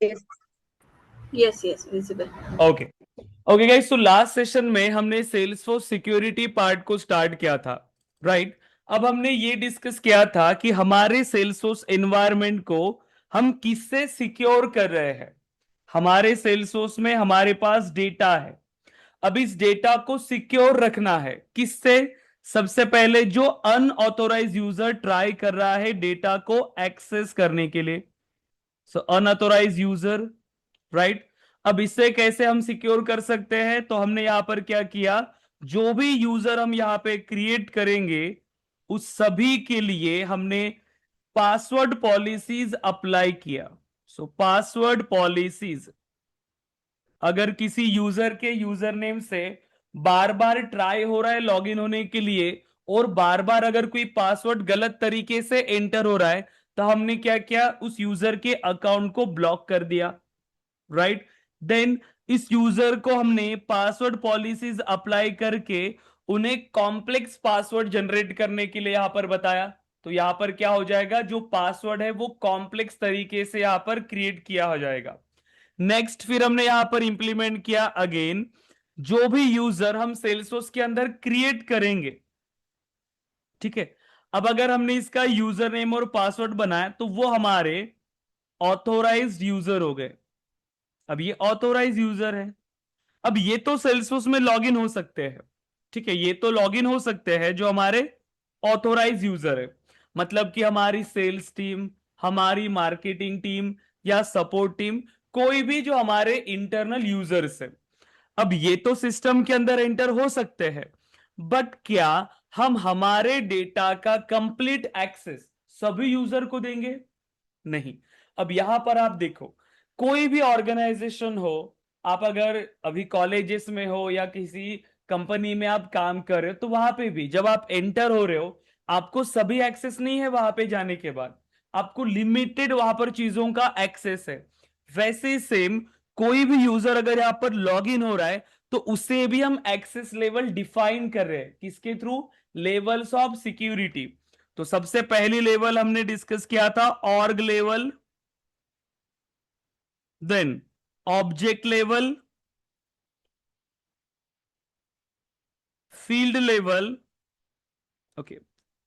Yes. Yes, yes, visible. Okay okay guys, तो last session में हमने सेल्सफोर्स सिक्योरिटी पार्ट को स्टार्ट किया था, राइट। अब हमने ये डिस्कस किया था कि हमारे सेल्सफोर्स एनवायरनमेंट को हम किससे सिक्योर कर रहे हैं। हमारे सेल्सफोर्स में हमारे पास डेटा है। अब इस डेटा को सिक्योर रखना है किससे? सबसे पहले जो अनऑथोराइज यूजर ट्राई कर रहा है डेटा को एक्सेस करने के लिए, सो अनऑथोराइज यूजर, राइट। अब इससे कैसे हम सिक्योर कर सकते हैं? तो हमने यहां पर क्या किया, जो भी यूजर हम यहां पे क्रिएट करेंगे उस सभी के लिए हमने पासवर्ड पॉलिसीज अप्लाई किया। सो पासवर्ड पॉलिसीज, अगर किसी यूजर के यूजर नेम से बार बार ट्राई हो रहा है लॉगिन होने के लिए और बार बार अगर कोई पासवर्ड गलत तरीके से एंटर हो रहा है, तो हमने क्या किया, उस यूजर के अकाउंट को ब्लॉक कर दिया, राइट। देन इस यूजर को हमने पासवर्ड पॉलिसीज अप्लाई करके उन्हें कॉम्प्लेक्स पासवर्ड जनरेट करने के लिए यहां पर बताया। तो यहां पर क्या हो जाएगा, जो पासवर्ड है वो कॉम्प्लेक्स तरीके से यहां पर क्रिएट किया हो जाएगा। नेक्स्ट फिर हमने यहां पर इंप्लीमेंट किया अगेन, जो भी यूजर हम सेल्सफोर्स के अंदर क्रिएट करेंगे, ठीक है। अब अगर हमने इसका यूजर नेम और पासवर्ड बनाया तो वो हमारे ऑथोराइज्ड यूजर हो गए। अब ये ऑथोराइज यूजर है। अब ये तो सेल्सफोर्स में लॉगिन हो सकते हैं, ठीक है, ये तो लॉगिन हो सकते हैं जो हमारे ऑथोराइज यूजर है। मतलब कि हमारी सेल्स टीम, हमारी मार्केटिंग टीम या सपोर्ट टीम, कोई भी जो हमारे इंटरनल यूजर्स है। अब ये तो सिस्टम के अंदर एंटर हो सकते हैं, बट क्या हम हमारे डेटा का कंप्लीट एक्सेस सभी यूजर को देंगे? नहीं। अब यहां पर आप देखो, कोई भी ऑर्गेनाइजेशन हो, आप अगर अभी कॉलेजेस में हो या किसी कंपनी में आप काम कर रहे हो, तो वहां पे भी जब आप एंटर हो रहे हो आपको सभी एक्सेस नहीं है। वहां पे जाने के बाद आपको लिमिटेड वहां पर चीजों का एक्सेस है। वैसे सेम कोई भी यूजर अगर यहां पर लॉग इन हो रहा है तो उसे भी हम एक्सेस लेवल डिफाइन कर रहे हैं, किसके थ्रू? Levels of security. तो सबसे पहली लेवल हमने डिस्कस किया था org level, then object level, field level, okay,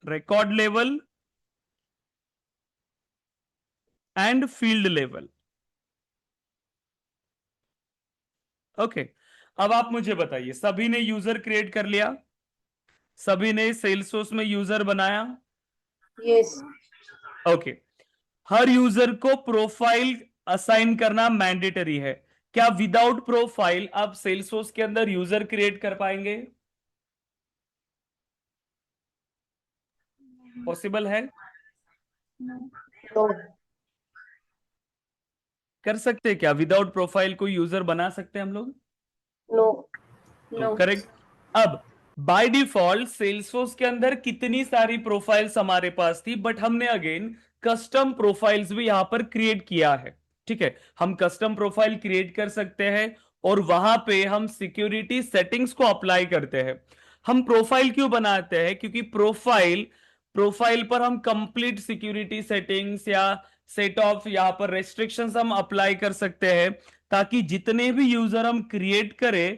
record level and field level. Okay, अब आप मुझे बताइए, सभी ने यूजर क्रिएट कर लिया, सभी ने सेल्सफोर्स में यूजर बनाया? Yes. ओके, हर यूजर को प्रोफाइल असाइन करना मैंडेटरी है। क्या विदाउट प्रोफाइल आप सेल्सफोर्स के अंदर यूजर क्रिएट कर पाएंगे? पॉसिबल है? No. कर सकते हैं क्या विदाउट प्रोफाइल कोई यूजर बना सकते हैं हम लोग? No. No, No. करेक्ट। अब बाय डिफॉल्ट सेल्सफोर्स के अंदर कितनी सारी प्रोफाइल्स हमारे पास थी, बट हमने अगेन कस्टम प्रोफाइल्स भी यहां पर क्रिएट किया है, ठीक है। हम कस्टम प्रोफाइल क्रिएट कर सकते हैं और वहां पे हम सिक्योरिटी सेटिंग्स को अप्लाई करते हैं। हम प्रोफाइल क्यों बनाते हैं? क्योंकि प्रोफाइल प्रोफाइल पर हम कंप्लीट सिक्योरिटी सेटिंग्स या सेट ऑफ यहां पर रेस्ट्रिक्शंस हम अप्लाई कर सकते हैं, ताकि जितने भी यूजर हम क्रिएट करें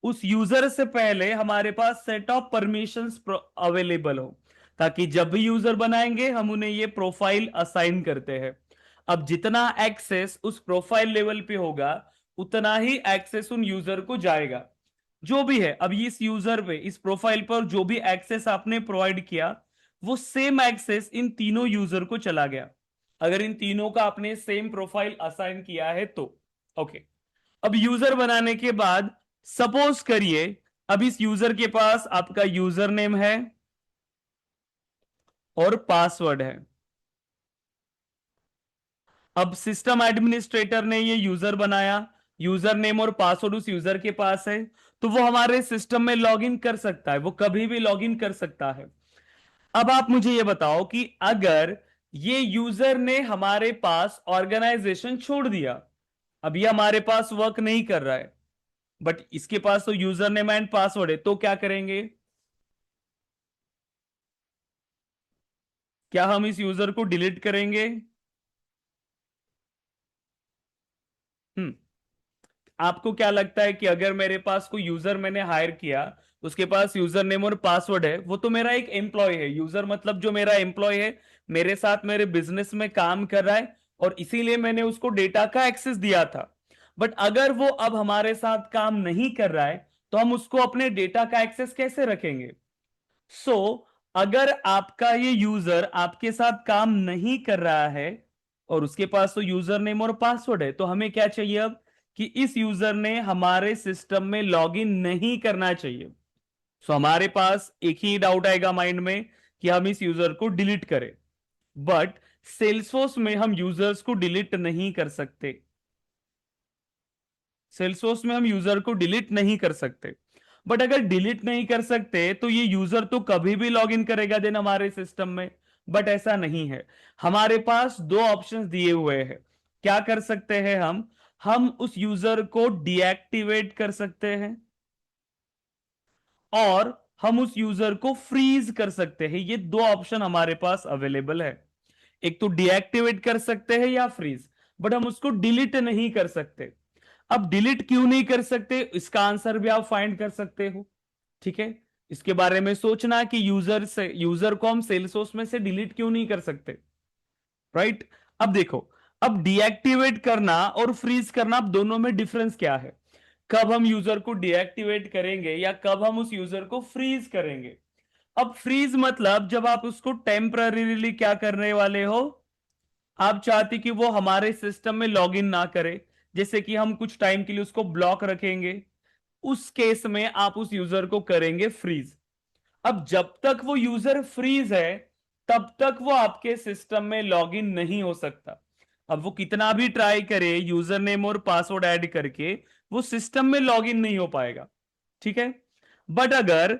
उस यूजर से पहले हमारे पास सेट ऑफ परमिशंस अवेलेबल हो, ताकि जब भी यूजर बनाएंगे हम उन्हें ये प्रोफाइल असाइन करते हैं। अब जितना एक्सेस उस प्रोफाइल लेवल पे होगा उतना ही एक्सेस उन यूजर को जाएगा, जो भी है। अब इस यूजर पे, इस प्रोफाइल पर जो भी एक्सेस आपने प्रोवाइड किया वो सेम एक्सेस इन तीनों यूजर को चला गया, अगर इन तीनों का आपने सेम प्रोफाइल असाइन किया है तो। ओके, अब यूजर बनाने के बाद सपोज करिए अब इस यूजर के पास आपका यूजर नेम है और पासवर्ड है। अब सिस्टम एडमिनिस्ट्रेटर ने ये यूजर बनाया, यूजर नेम और पासवर्ड उस यूजर के पास है, तो वो हमारे सिस्टम में लॉगिन कर सकता है, वो कभी भी लॉगिन कर सकता है। अब आप मुझे ये बताओ कि अगर ये यूजर ने हमारे पास ऑर्गेनाइजेशन छोड़ दिया, अब ये हमारे पास वर्क नहीं कर रहा है, बट इसके पास तो यूजर नेम एंड पासवर्ड है, तो क्या करेंगे? क्या हम इस यूजर को डिलीट करेंगे? आपको क्या लगता है कि अगर मेरे पास कोई यूजर मैंने हायर किया, उसके पास यूजर नेम और पासवर्ड है, वो तो मेरा एक एम्प्लॉय है। यूजर मतलब जो मेरा एम्प्लॉय है, मेरे साथ मेरे बिजनेस में काम कर रहा है, और इसीलिए मैंने उसको डेटा का एक्सेस दिया था। बट अगर वो अब हमारे साथ काम नहीं कर रहा है, तो हम उसको अपने डेटा का एक्सेस कैसे रखेंगे? सो अगर आपका ये यूजर आपके साथ काम नहीं कर रहा है और उसके पास तो यूजर नेम और पासवर्ड है, तो हमें क्या चाहिए अब? कि इस यूजर ने हमारे सिस्टम में लॉगिन नहीं करना चाहिए। सो हमारे पास एक ही डाउट आएगा माइंड में कि हम इस यूजर को डिलीट करें। बट सेल्सफोर्स में हम यूजर्स को डिलीट नहीं कर सकते। सेल्सफोर्स में हम यूजर को डिलीट नहीं कर सकते। बट अगर डिलीट नहीं कर सकते तो ये यूजर तो कभी भी लॉग इन करेगा देन हमारे सिस्टम में। बट ऐसा नहीं है। हमारे पास दो ऑप्शंस दिए हुए हैं। क्या कर सकते हैं हम उस यूजर को डीएक्टिवेट कर सकते हैं, और हम उस यूजर को फ्रीज कर सकते हैं। ये दो ऑप्शन हमारे पास अवेलेबल है। एक तो डीएक्टिवेट कर सकते हैं या फ्रीज, बट हम उसको डिलीट नहीं कर सकते। अब डिलीट क्यों नहीं कर सकते, इसका आंसर भी आप फाइंड कर सकते हो। ठीक है, इसके बारे में सोचना कि यूजर को हम सेल्सफोर्स में से डिलीट क्यों नहीं कर सकते। राइट। अब देखो, अब डीएक्टिवेट करना और फ्रीज करना, अब दोनों में डिफरेंस क्या है? कब हम यूजर को डीएक्टिवेट करेंगे या कब हम उस यूजर को फ्रीज करेंगे? अब फ्रीज मतलब जब आप उसको टेम्पररीली क्या करने वाले हो, आप चाहते कि वो हमारे सिस्टम में लॉगिन ना करे, जैसे कि हम कुछ टाइम के लिए उसको ब्लॉक रखेंगे, उस केस में आप उस यूजर को करेंगे फ्रीज। अब जब तक वो यूजर फ्रीज है, तब तक वो आपके सिस्टम में लॉगिन नहीं हो सकता। अब वो कितना भी ट्राई करे यूजर नेम और पासवर्ड ऐड करके, वो सिस्टम में लॉगिन नहीं हो पाएगा। ठीक है। बट अगर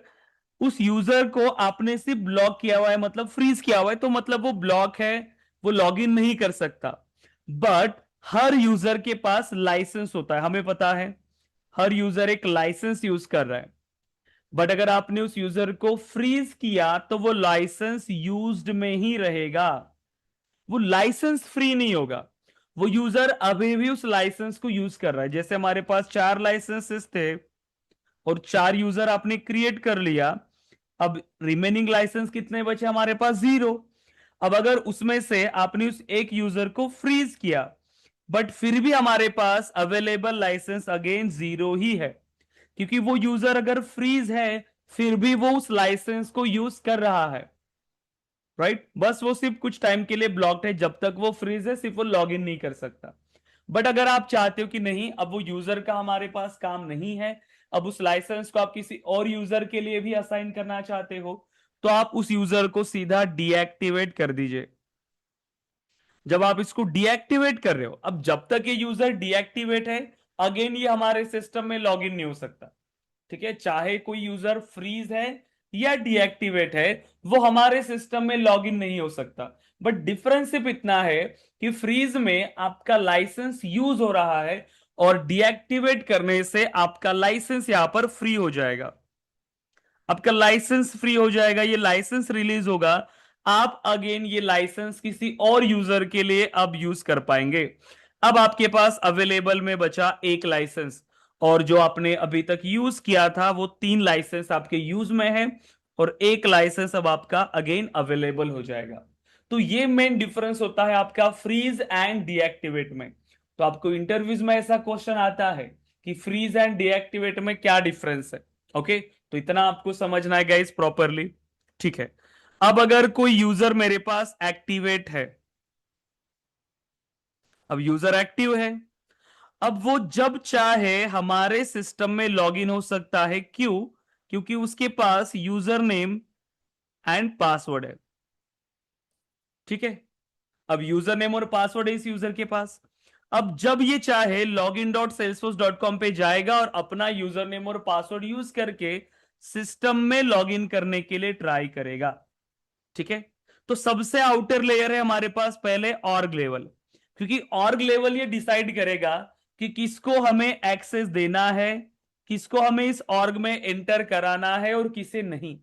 उस यूजर को आपने सिर्फ ब्लॉक किया हुआ है, मतलब फ्रीज किया हुआ है, तो मतलब वो ब्लॉक है, वो लॉगिन नहीं कर सकता। बट हर यूजर के पास लाइसेंस होता है, हमें पता है हर यूजर एक लाइसेंस यूज कर रहा है। बट अगर आपने उस यूजर को फ्रीज किया तो वो लाइसेंस यूज्ड में ही रहेगा, वो लाइसेंस फ्री नहीं होगा। वो यूजर अभी भी उस लाइसेंस को यूज कर रहा है। जैसे हमारे पास 4 लाइसेंसेस थे और 4 यूजर आपने क्रिएट कर लिया, अब रिमेनिंग लाइसेंस कितने बचे हमारे पास? 0। अब अगर उसमें से आपने उस एक यूजर को फ्रीज किया, बट फिर भी हमारे पास अवेलेबल लाइसेंस अगेन 0 ही है, क्योंकि वो यूजर अगर फ्रीज है फिर भी वो उस लाइसेंस को यूज कर रहा है। राइट। बस वो सिर्फ कुछ टाइम के लिए ब्लॉक्ड है, जब तक वो फ्रीज है सिर्फ वो लॉग इन नहीं कर सकता। बट अगर आप चाहते हो कि नहीं, अब वो यूजर का हमारे पास काम नहीं है, अब उस लाइसेंस को आप किसी और यूजर के लिए भी असाइन करना चाहते हो, तो आप उस यूजर को सीधा डीएक्टिवेट कर दीजिए। जब आप इसको डीएक्टिवेट कर रहे हो, अब जब तक ये यूजर डीएक्टिवेट है, अगेन ये हमारे सिस्टम में लॉग इन नहीं हो सकता। ठीक है, चाहे कोई यूजर फ्रीज है या डीएक्टिवेट है, वो हमारे सिस्टम में लॉगिन नहीं हो सकता। बट डिफरेंस सिर्फ इतना है कि फ्रीज में आपका लाइसेंस यूज हो रहा है, और डीएक्टिवेट करने से आपका लाइसेंस यहां पर फ्री हो जाएगा। आपका लाइसेंस फ्री हो जाएगा, ये लाइसेंस रिलीज होगा, आप अगेन ये लाइसेंस किसी और यूजर के लिए अब यूज कर पाएंगे। अब आपके पास अवेलेबल में बचा एक लाइसेंस, और जो आपने अभी तक यूज किया था वो 3 लाइसेंस आपके यूज में है, और एक लाइसेंस अब आपका अगेन अवेलेबल हो जाएगा। तो ये मेन डिफरेंस होता है आपका फ्रीज एंड डीएक्टिवेट में। तो आपको इंटरव्यूज में ऐसा क्वेश्चन आता है कि फ्रीज एंड डीएक्टिवेट में क्या डिफरेंस है। ओके, तो इतना आपको समझना है गाइस प्रॉपरली। ठीक है। अब अगर कोई यूजर मेरे पास एक्टिवेट है, अब यूजर एक्टिव है, अब वो जब चाहे हमारे सिस्टम में लॉगिन हो सकता है। क्यों? क्योंकि उसके पास यूजर नेम एंड पासवर्ड है। ठीक है, अब यूजर नेम और पासवर्ड है इस यूजर के पास। अब जब ये चाहे login.salesforce.com पे जाएगा और अपना यूजर नेम और पासवर्ड यूज करके सिस्टम में लॉगिन करने के लिए ट्राई करेगा। ठीक है, तो सबसे आउटर लेयर है हमारे पास पहले ऑर्ग लेवल, क्योंकि ऑर्ग लेवल ये डिसाइड करेगा कि किसको हमें एक्सेस देना है, किसको हमें इस ऑर्ग में एंटर कराना है और किसे नहीं।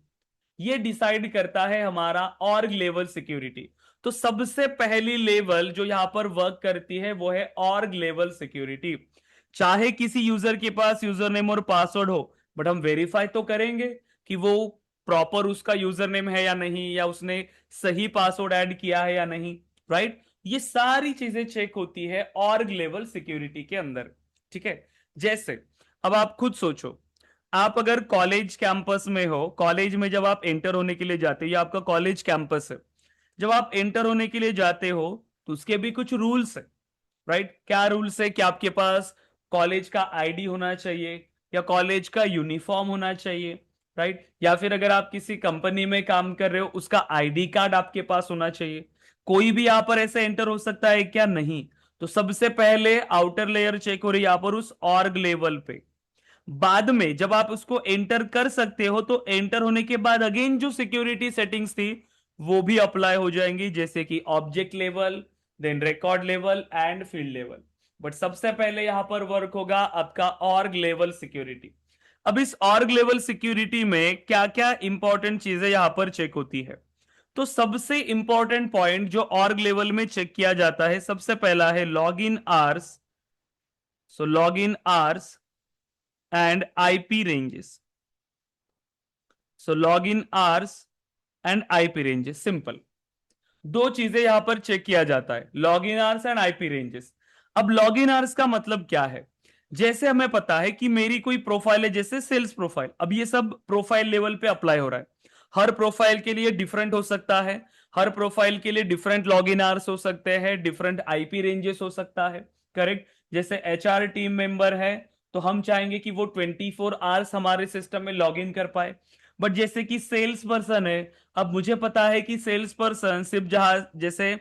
ये डिसाइड करता है हमारा ऑर्ग लेवल सिक्योरिटी। तो सबसे पहली लेवल जो यहां पर वर्क करती है वो है ऑर्ग लेवल सिक्योरिटी। चाहे किसी यूजर के पास यूजर नेम और पासवर्ड हो, बट हम वेरीफाई तो करेंगे कि वो प्रॉपर उसका यूजर नेम है या नहीं, या उसने सही पासवर्ड ऐड किया है या नहीं, राइट। ये सारी चीजें चेक होती है ऑर्ग लेवल सिक्योरिटी के अंदर, ठीक है। जैसे अब आप खुद सोचो, आप अगर कॉलेज कैंपस में हो, कॉलेज में जब आप एंटर होने के लिए जाते हो, ये आपका कॉलेज कैंपस है, जब आप एंटर होने के लिए जाते हो तो उसके भी कुछ रूल्स है, राइट। क्या रूल्स है कि आपके पास कॉलेज का आईडी होना चाहिए, या कॉलेज का यूनिफॉर्म होना चाहिए, राइट। या फिर अगर आप किसी कंपनी में काम कर रहे हो, उसका आईडी कार्ड आपके पास होना चाहिए। कोई भी यहां पर ऐसे एंटर हो सकता है क्या? नहीं। तो सबसे पहले आउटर लेयर चेक हो रही है यहां पर उस ऑर्ग लेवल पे। बाद में जब आप उसको एंटर कर सकते हो, तो एंटर होने के बाद अगेन जो सिक्योरिटी सेटिंग्स थी वो भी अप्लाई हो जाएंगी, जैसे कि object level, then record level and field level. But सबसे पहले यहां पर वर्क होगा आपका ऑर्ग लेवल सिक्योरिटी। अब इस ऑर्ग लेवल सिक्योरिटी में क्या क्या इंपॉर्टेंट चीजें यहां पर चेक होती है? तो सबसे इंपॉर्टेंट पॉइंट जो ऑर्ग लेवल में चेक किया जाता है, सबसे पहला है log in hours. So log in hours and IP ranges. So log in hours and IP ranges, simple. दो चीजें यहां पर चेक किया जाता है, log in hours and IP ranges. अब लॉग इन आवर्स का मतलब क्या है? जैसे हमें पता है कि मेरी कोई प्रोफाइल है, जैसे सेल्स प्रोफाइल, अब ये सब प्रोफाइल लेवल पे अप्लाई हो रहा है। हर प्रोफाइल के लिए डिफरेंट हो सकता है, हर प्रोफाइल के लिए डिफरेंट लॉग इन आवर्स हो सकते हैं, डिफरेंट आईपी रेंजेस हो सकता है, करेक्ट। जैसे एचआर टीम मेंबर है, तो हम चाहेंगे कि वो 24 आवर्स हमारे सिस्टम में लॉग इन कर पाए। बट जैसे कि सेल्स पर्सन है, अब मुझे पता है कि सेल्स पर्सन सिर्फ जहां जैसे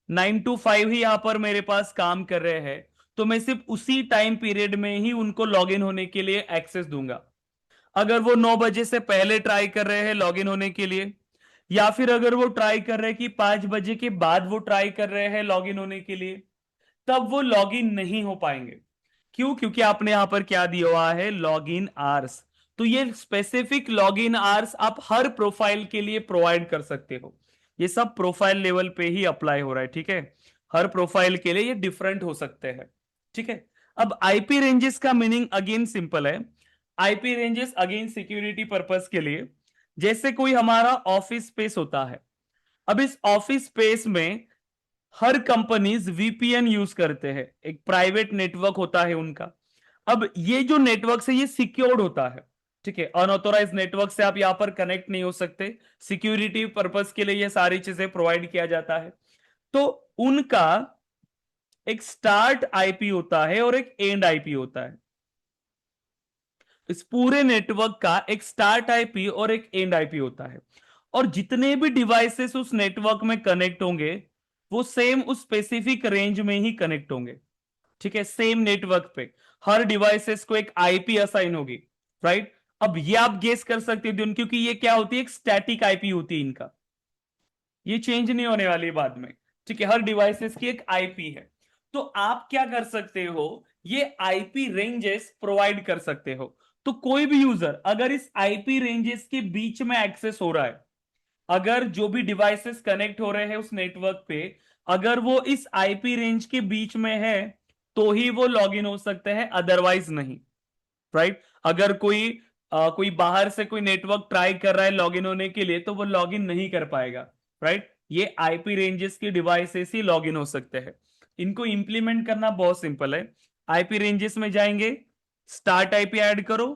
9 to 5 ही यहां पर मेरे पास काम कर रहे हैं, तो मैं सिर्फ उसी टाइम पीरियड में ही उनको लॉग इन होने के लिए एक्सेस दूंगा। अगर वो 9 बजे से पहले ट्राई कर रहे हैं लॉग इन होने के लिए, या फिर अगर वो ट्राई कर रहे हैं कि 5 बजे के बाद वो ट्राई कर रहे हैं लॉग इन होने के लिए, तब वो लॉग इन नहीं हो पाएंगे। क्यों? क्योंकि आपने यहां पर क्या दिया हुआ है, लॉग इन आवर्स। तो ये स्पेसिफिक लॉग इन आवर्स आप हर प्रोफाइल के लिए प्रोवाइड कर सकते हो। ये सब प्रोफाइल लेवल पे ही अप्लाई हो रहा है, ठीक है। हर प्रोफाइल के लिए ये डिफरेंट हो सकते हैं, ठीक है। अब आईपी रेंजेस का मीनिंग अगेन सिंपल है। IP ranges again security purpose के लिए, जैसे कोई हमारा ऑफिस स्पेस होता है। अब इस ऑफिस स्पेस में हर कंपनीज वीपीएन यूज करते हैं, एक प्राइवेट नेटवर्क होता है उनका। अब ये जो नेटवर्क है ये सिक्योर्ड होता है, ठीक है। अनऑथोराइज नेटवर्क से आप यहां पर कनेक्ट नहीं हो सकते। सिक्योरिटी पर्पस के लिए ये सारी चीजें प्रोवाइड किया जाता है। तो उनका एक स्टार्ट आईपी होता है और एक एंड आईपी होता है। इस पूरे नेटवर्क का एक स्टार्ट आईपी और एक एंड आईपी होता है। और जितने भी डिवाइसेस उस नेटवर्क में कनेक्ट होंगे, वो सेम उस स्पेसिफिक रेंज में ही कनेक्ट होंगे, ठीक है। सेम नेटवर्क पे हर डिवाइसेस को एक आईपी असाइन होगी, राइट। अब ये आप गेस कर सकते हो, क्योंकि ये क्या होती है, एक स्टैटिक आईपी होती है इनका, ये चेंज नहीं होने वाली है बाद में, ठीक है। हर डिवाइसेस की एक आईपी है। तो आप क्या कर सकते हो, ये आईपी रेंजेस प्रोवाइड कर सकते हो। तो कोई भी यूजर अगर इस आईपी रेंजेस के बीच में एक्सेस हो रहा है, अगर जो भी डिवाइसेस कनेक्ट हो रहे हैं उस नेटवर्क पे, अगर वो इस आईपी रेंज के बीच में है, तो ही वो लॉगिन हो सकते हैं, अदरवाइज नहीं, राइट। अगर कोई बाहर से कोई नेटवर्क ट्राई कर रहा है लॉगिन होने के लिए, तो वो लॉगिन नहीं कर पाएगा, राइट। ये आईपी रेंजेस की डिवाइसेस ही लॉगिन हो सकते हैं। इनको इंप्लीमेंट करना बहुत सिंपल है। आईपी रेंजेस में जाएंगे, स्टार्ट आईपी ऐड करो,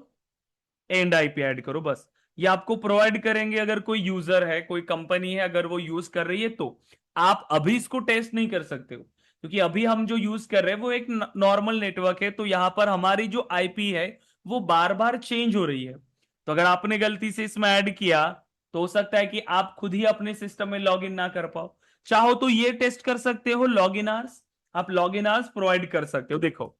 एंड आईपी ऐड करो, बस। ये आपको प्रोवाइड करेंगे। अगर कोई यूजर है, कोई कंपनी है, अगर वो यूज कर रही है, तो आप अभी इसको टेस्ट नहीं कर सकते हो, क्योंकि अभी हम जो यूज कर रहे हैं वो एक नॉर्मल नेटवर्क है। तो यहां पर हमारी जो आईपी है वो बार बार चेंज हो रही है। तो अगर आपने गलती से इसमें ऐड किया, तो हो सकता है कि आप खुद ही अपने सिस्टम में लॉग इन ना कर पाओ। चाहो तो ये टेस्ट कर सकते हो, लॉग इन आवर्स, आप लॉग इन आवर्स प्रोवाइड कर सकते हो। देखो,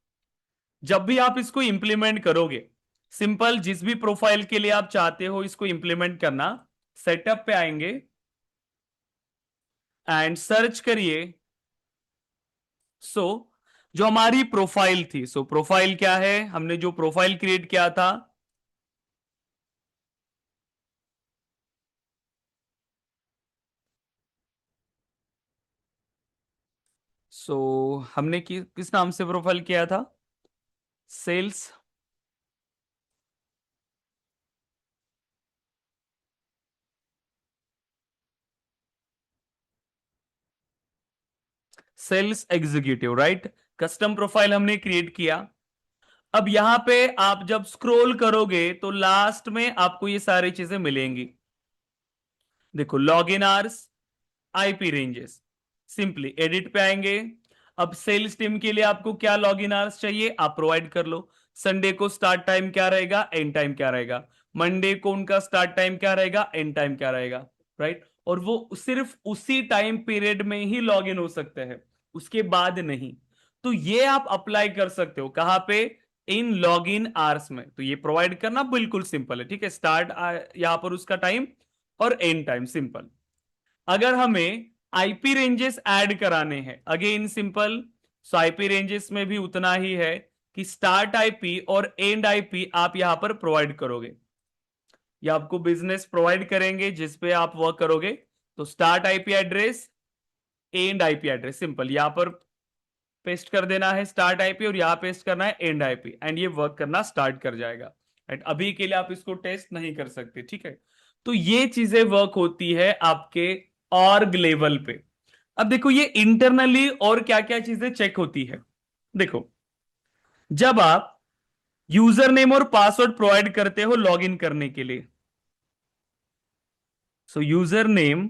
जब भी आप इसको इंप्लीमेंट करोगे, सिंपल, जिस भी प्रोफाइल के लिए आप चाहते हो इसको इंप्लीमेंट करना, सेटअप पे आएंगे एंड सर्च करिए। सो जो हमारी प्रोफाइल थी, सो प्रोफाइल क्या है, हमने जो प्रोफाइल क्रिएट किया था, सो हमने किस नाम से प्रोफाइल किया था? Sales sales executive, right. Custom profile हमने क्रिएट किया। अब यहां पे आप जब स्क्रॉल करोगे तो लास्ट में आपको ये सारी चीजें मिलेंगी। देखो, log in hours, IP ranges, simply edit पे आएंगे। अब सेल्स टीम के लिए आपको क्या लॉग इन आवर्स चाहिए, आप प्रोवाइड कर लो। संडे को स्टार्ट टाइम क्या रहेगा, एंड टाइम क्या रहेगा, मंडे को उनका स्टार्ट टाइम क्या रहेगा, एंड टाइम क्या रहेगा, राइट। और वो सिर्फ उसी टाइम पीरियड में ही लॉग इन हो सकते हैं, उसके बाद नहीं। तो ये आप अप्लाई कर सकते हो कहां पे, इन लॉग इन आवर्स में। तो ये प्रोवाइड करना बिल्कुल सिंपल है, ठीक है। स्टार्ट यहां पर उसका टाइम और एंड टाइम, सिंपल। अगर हमें आईपी रेंजेस ऐड कराने हैं, अगेन सिंपल। सो आईपी रेंजेस में भी उतना ही है कि स्टार्ट आईपी और एंड आईपी आप यहां पर प्रोवाइड करोगे, या आपको बिजनेस प्रोवाइड करेंगे जिस पे आप वर्क करोगे। तो start IP address, and IP address, simple यहां पर पेस्ट कर देना है स्टार्ट आईपी, और यहां पेस्ट करना है एंड आईपी, एंड ये वर्क करना स्टार्ट कर जाएगा, राइट। अभी के लिए आप इसको टेस्ट नहीं कर सकते, ठीक है। तो ये चीजें वर्क होती है आपके ऑर्ग लेवल पे। अब देखो, ये इंटरनली और क्या क्या चीजें चेक होती है। देखो, जब आप यूजर नेम और पासवर्ड प्रोवाइड करते हो लॉगिन करने के लिए, सो यूजर नेम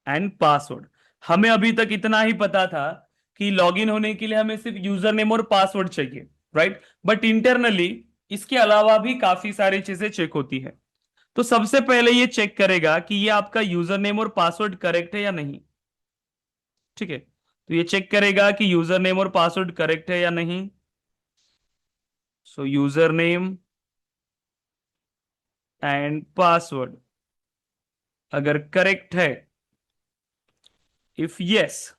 एंड पासवर्ड, हमें अभी तक इतना ही पता था कि लॉगिन होने के लिए हमें सिर्फ यूजर नेम और पासवर्ड चाहिए, राइट। बट इंटरनली इसके अलावा भी काफी सारी चीजें चेक होती है। तो सबसे पहले ये चेक करेगा कि ये आपका यूजर नेम और पासवर्ड करेक्ट है या नहीं, ठीक है। तो ये चेक करेगा कि यूजर नेम और पासवर्ड करेक्ट है या नहीं। सो यूजर नेम एंड पासवर्ड अगर करेक्ट है, इफ यस,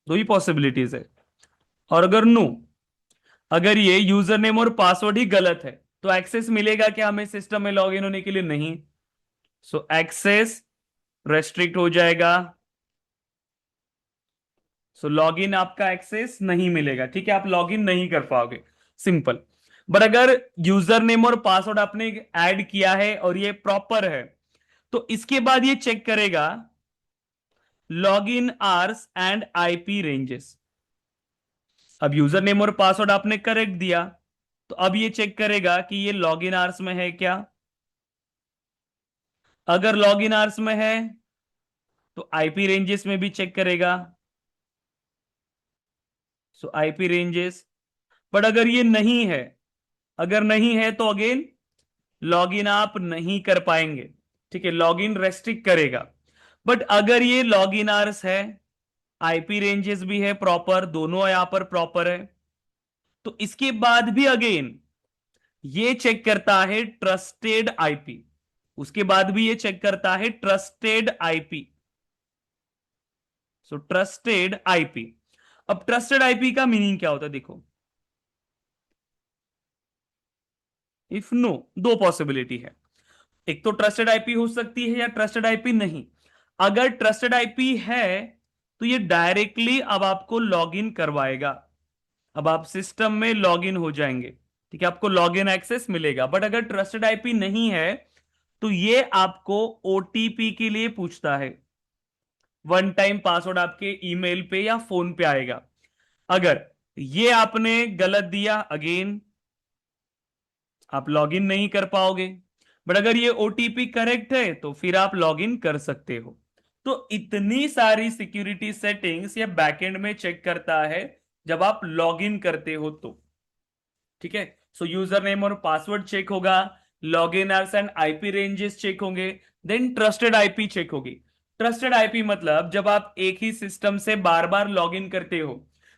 दो ही पॉसिबिलिटीज है। और अगर नो, अगर ये यूजर नेम और पासवर्ड ही गलत है, तो एक्सेस मिलेगा क्या हमें सिस्टम में लॉगिन होने के लिए, नहीं। सो एक्सेस रेस्ट्रिक्ट हो जाएगा। सो लॉगिन आपका एक्सेस नहीं मिलेगा, ठीक है, आप लॉगिन नहीं कर पाओगे, सिंपल। बट अगर यूजर नेम और पासवर्ड आपने ऐड किया है और ये प्रॉपर है, तो इसके बाद ये चेक करेगा login hours and IP ranges. अब यूजर नेम और पासवर्ड आपने करेक्ट दिया, तो अब ये चेक करेगा कि ये लॉगिन आवर्स में है क्या। अगर लॉगिन आवर्स में है तो आईपी रेंजेस में भी चेक करेगा। सो आईपी रेंजेस। बट अगर ये नहीं है, अगर नहीं है तो अगेन लॉगिन आप नहीं कर पाएंगे, ठीक है, लॉगिन रेस्ट्रिक्ट करेगा। बट अगर ये लॉगिन आवर्स है, आईपी रेंजेस भी है प्रॉपर, दोनों यहां पर प्रॉपर है, तो इसके बाद भी अगेन ये चेक करता है ट्रस्टेड आईपी। उसके बाद भी ये चेक करता है ट्रस्टेड आईपी। सो ट्रस्टेड आईपी। अब ट्रस्टेड आईपी का मीनिंग क्या होता है, देखो। इफ नो, दो पॉसिबिलिटी है। एक तो ट्रस्टेड आईपी हो सकती है या ट्रस्टेड आईपी नहीं। अगर ट्रस्टेड आईपी है तो ये डायरेक्टली अब आपको लॉगिन करवाएगा। अब आप सिस्टम में लॉगिन हो जाएंगे, ठीक है, आपको लॉगिन एक्सेस मिलेगा। बट अगर ट्रस्टेड आईपी नहीं है तो ये आपको ओटीपी के लिए पूछता है। वन टाइम पासवर्ड आपके ईमेल पे या फोन पे आएगा। अगर ये आपने गलत दिया, अगेन आप लॉगिन नहीं कर पाओगे। बट अगर ये ओटीपी करेक्ट है तो फिर आप लॉगिन कर सकते हो। तो इतनी सारी सिक्योरिटी सेटिंग्स ये बैकएंड में चेक करता है जब आप लॉगिन करते हो तो, ठीक है। सो यूजर नेम और पासवर्ड चेक होगा, login hours and IP ranges check होंगे, देन ट्रस्टेड आईपी चेक होगी। ट्रस्टेड आईपी मतलब जब आप एक ही सिस्टम से बार बार लॉगिन करते हो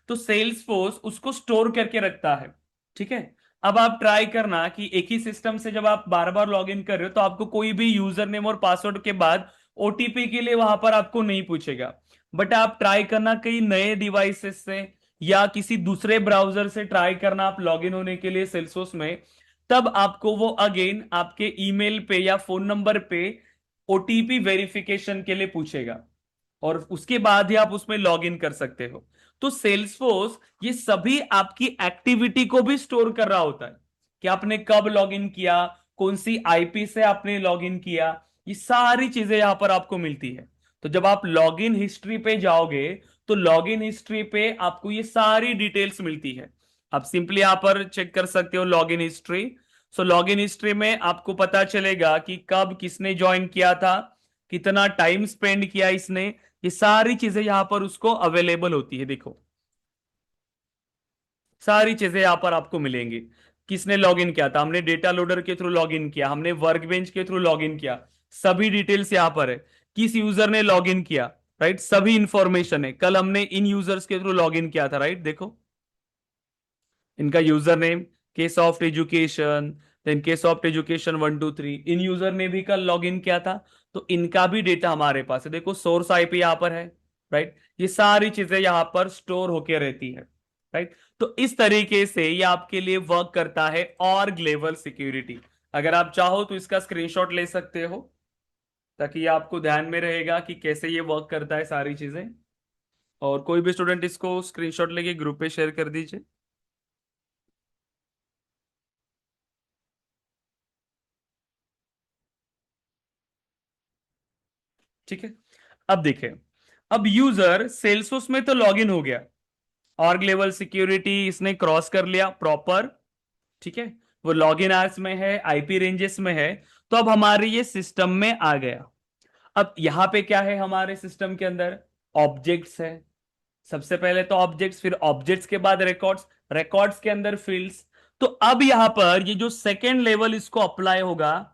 तो सेल्स फोर्स उसको स्टोर करके रखता है, ठीक है। अब आप ट्राई करना कि एक ही सिस्टम से जब आप बार बार लॉगिन कर रहे हो तो आपको कोई भी यूजर नेम और पासवर्ड के बाद ओटीपी के लिए वहां पर आपको नहीं पूछेगा। बट आप ट्राई करना कई नए डिवाइसेस से या किसी दूसरे ब्राउजर से ट्राई करना आप लॉगिन होने के लिए सेल्सफोर्स में, तब आपको वो अगेन आपके ईमेल पे या फोन नंबर पे ओटीपी वेरिफिकेशन के लिए पूछेगा, और उसके बाद ही आप उसमें लॉगिन कर सकते हो। तो सेल्सफोर्स ये सभी आपकी एक्टिविटी को भी स्टोर कर रहा होता है कि आपने कब लॉगिन किया, कौन सी आईपी से आपने लॉगिन किया, ये सारी चीजें यहां पर आपको मिलती है। तो जब आप लॉगिन हिस्ट्री पे जाओगे तो लॉगिन हिस्ट्री पे आपको ये सारी डिटेल्स मिलती है। आप सिंपली यहां पर चेक कर सकते हो लॉगिन हिस्ट्री। सो लॉगिन हिस्ट्री में आपको पता चलेगा कि कब किसने ज्वाइन किया था, कितना टाइम स्पेंड किया इसने, ये सारी चीजें यहां पर उसको अवेलेबल होती है। देखो सारी चीजें यहां पर आपको मिलेंगी। किसने लॉगिन किया था, हमने डेटा लोडर के थ्रू लॉगिन किया, हमने वर्कबेंच के थ्रू लॉगिन किया, सभी डिटेल्स यहां पर है। किस यूजर ने लॉगिन किया, राइट, सभी इंफॉर्मेशन है। कल हमने इन यूजर्स के थ्रू लॉगिन किया था, राइट, देखो इनका user name case of education, then case of education 1 2 3, इन यूजर ने भी कल लॉगिन किया था, तो इनका भी डेटा हमारे पास है। देखो सोर्स आईपी यहां पर है, राइट, ये सारी चीजें यहां पर स्टोर होके रहती है, राइट। तो इस तरीके से ये आपके लिए वर्क करता है ऑर्ग लेवल सिक्योरिटी। अगर आप चाहो तो इसका स्क्रीनशॉट ले सकते हो ताकि ये आपको ध्यान में रहेगा कि कैसे ये वर्क करता है सारी चीजें। और कोई भी स्टूडेंट इसको स्क्रीनशॉट लेके ग्रुप पे शेयर कर दीजिए। ठीक है, अब देखें, अब यूजर सेल्सफोर्स में तो लॉगिन हो गया, ऑर्ग लेवल सिक्योरिटी इसने क्रॉस कर लिया प्रॉपर, ठीक है, वो लॉगिन आवर्स में है, आईपी रेंजेस में है। तो अब हमारे ये सिस्टम में आ गया। अब यहां पे क्या है हमारे सिस्टम के अंदर, ऑब्जेक्ट्स है। सबसे पहले तो ऑब्जेक्ट्स, फिर ऑब्जेक्ट्स के बाद रिकॉर्ड्स, रिकॉर्ड्स के अंदर फील्ड्स। तो अब यहां पर ये जो सेकेंड लेवल इसको अप्लाई होगा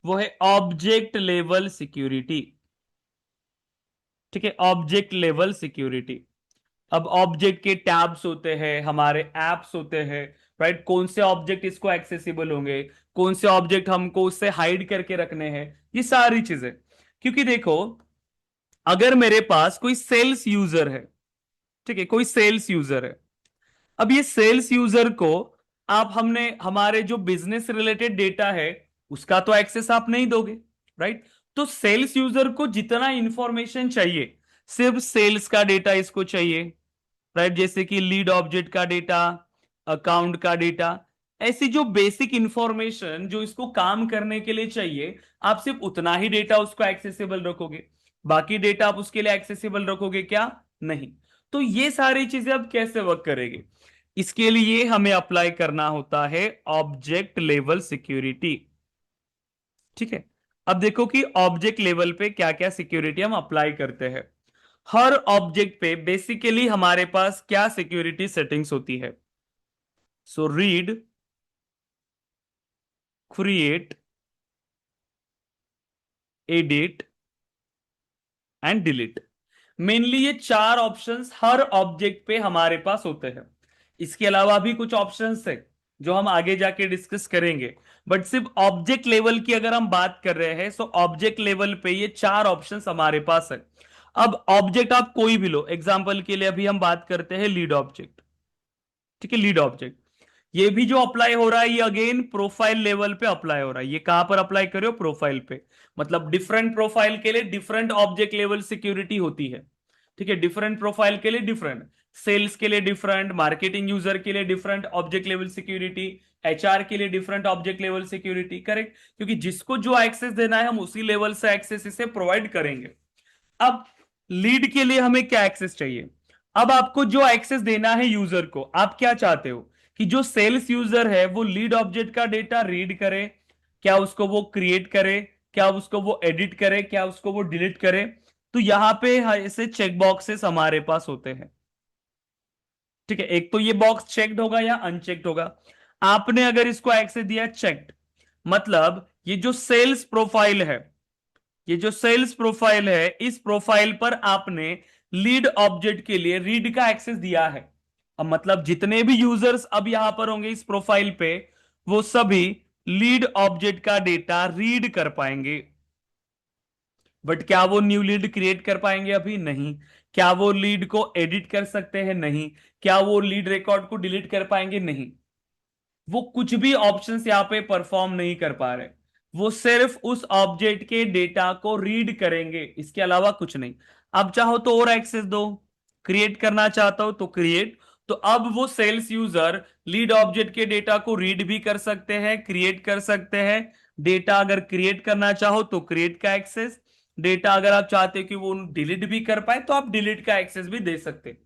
वो है ऑब्जेक्ट लेवल सिक्योरिटी। ठीक है, ऑब्जेक्ट लेवल सिक्योरिटी। अब ऑब्जेक्ट के टैब्स होते हैं, हमारे एप्स होते हैं, राइट, कौन से ऑब्जेक्ट इसको एक्सेसिबल होंगे, कौन से ऑब्जेक्ट हमको उससे हाइड करके रखने हैं, ये सारी चीजें। क्योंकि देखो अगर मेरे पास कोई सेल्स यूजर है, ठीक है, कोई सेल्स यूजर है, अब ये सेल्स यूजर को आप, हमने हमारे जो बिजनेस रिलेटेड डेटा है उसका तो एक्सेस आप नहीं दोगे, राइट। तो सेल्स यूजर को जितना इंफॉर्मेशन चाहिए, सिर्फ सेल्स का डेटा इसको चाहिए, राइट, जैसे कि लीड ऑब्जेक्ट का डेटा, अकाउंट का डेटा, ऐसी जो बेसिक इंफॉर्मेशन जो इसको काम करने के लिए चाहिए, आप सिर्फ उतना ही डेटा उसको एक्सेसिबल रखोगे। बाकी डेटा आप उसके लिए एक्सेसिबल रखोगे क्या, नहीं। तो ये सारी चीजें अब कैसे वर्क करेगी, इसके लिए हमें अप्लाई करना होता है ऑब्जेक्ट लेवल सिक्योरिटी। ठीक है, अब देखो कि ऑब्जेक्ट लेवल पे क्या क्या सिक्योरिटी हम अप्लाई करते हैं। हर ऑब्जेक्ट पे बेसिकली हमारे पास क्या सिक्योरिटी सेटिंग्स होती है। So read, create, edit and delete, mainly ये चार ऑप्शंस हर ऑब्जेक्ट पे हमारे पास होते हैं। इसके अलावा भी कुछ ऑप्शंस है जो हम आगे जाके डिस्कस करेंगे, बट सिर्फ ऑब्जेक्ट लेवल की अगर हम बात कर रहे हैं तो ऑब्जेक्ट लेवल पे ये चार ऑप्शंस हमारे पास है। अब ऑब्जेक्ट आप कोई भी लो, एग्जांपल के लिए अभी हम बात करते हैं लीड ऑब्जेक्ट। ठीक है, लीड ऑब्जेक्ट, ये भी जो अप्लाई हो रहा है ये अगेन प्रोफाइल लेवल पे अप्लाई हो रहा है। ये कहां पर अप्लाई कर रहे हो, प्रोफाइल पे, मतलब डिफरेंट प्रोफाइल के लिए डिफरेंट ऑब्जेक्ट लेवल सिक्योरिटी होती है। ठीक है, डिफरेंट प्रोफाइल के लिए डिफरेंट, सेल्स के लिए डिफरेंट, मार्केटिंग यूजर के लिए different object level security, HR के लिए different object level security, correct, क्योंकि जिसको जो एक्सेस देना है हम उसी लेवल से एक्सेस इसे प्रोवाइड करेंगे। अब लीड के लिए हमें क्या एक्सेस चाहिए, अब आपको जो एक्सेस देना है यूजर को, आप क्या चाहते हो कि जो सेल्स यूजर है वो लीड ऑब्जेक्ट का डेटा रीड करे, क्या उसको वो क्रिएट करे, क्या उसको वो एडिट करे, क्या उसको वो डिलीट करे। तो यहां पे ऐसे चेक बॉक्सेस हमारे पास होते हैं। ठीक है, एक तो ये बॉक्स चेक्ड होगा या अनचेक्ड होगा। आपने अगर इसको एक्सेस दिया चेक्ड, मतलब ये जो सेल्स प्रोफाइल है, ये जो सेल्स प्रोफाइल है, इस प्रोफाइल पर आपने लीड ऑब्जेक्ट के लिए रीड का एक्सेस दिया है। अब मतलब जितने भी यूजर्स अब यहां पर होंगे इस प्रोफाइल पे, वो सभी लीड ऑब्जेक्ट का डेटा रीड कर पाएंगे। बट क्या वो न्यू लीड क्रिएट कर पाएंगे, अभी नहीं। क्या वो लीड को एडिट कर सकते हैं, नहीं। क्या वो लीड रिकॉर्ड को डिलीट कर पाएंगे, नहीं। वो कुछ भी ऑप्शंस यहां पे परफॉर्म नहीं कर पा रहे, वो सिर्फ उस ऑब्जेक्ट के डेटा को रीड करेंगे, इसके अलावा कुछ नहीं। अब चाहो तो और एक्सेस दो, क्रिएट करना चाहता हूं तो क्रिएट। तो अब वो सेल्स यूजर लीड ऑब्जेक्ट के डेटा को रीड भी कर सकते हैं, क्रिएट कर सकते हैं। डेटा अगर क्रिएट करना चाहो तो क्रिएट का एक्सेस, डेटा अगर आप चाहते हो कि वो डिलीट भी कर पाए तो आप डिलीट का एक्सेस भी दे सकते हैं।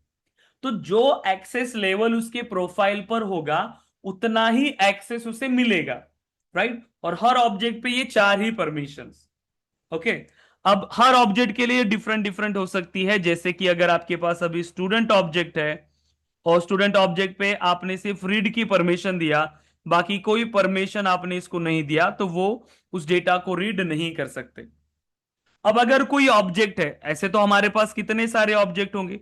तो जो एक्सेस लेवल उसके प्रोफाइल पर होगा उतना ही एक्सेस उसे मिलेगा, राइट। और हर ऑब्जेक्ट पे ये 4 ही परमिशंस। ओके। अब हर ऑब्जेक्ट के लिए डिफरेंट डिफरेंट हो सकती है, जैसे कि अगर आपके पास अभी स्टूडेंट ऑब्जेक्ट है और स्टूडेंट ऑब्जेक्ट पे आपने सिर्फ रीड की परमिशन दिया, बाकी कोई परमिशन आपने इसको नहीं दिया, तो वो उस डेटा को रीड नहीं कर सकते। अब अगर कोई ऑब्जेक्ट है, ऐसे तो हमारे पास कितने सारे ऑब्जेक्ट होंगे।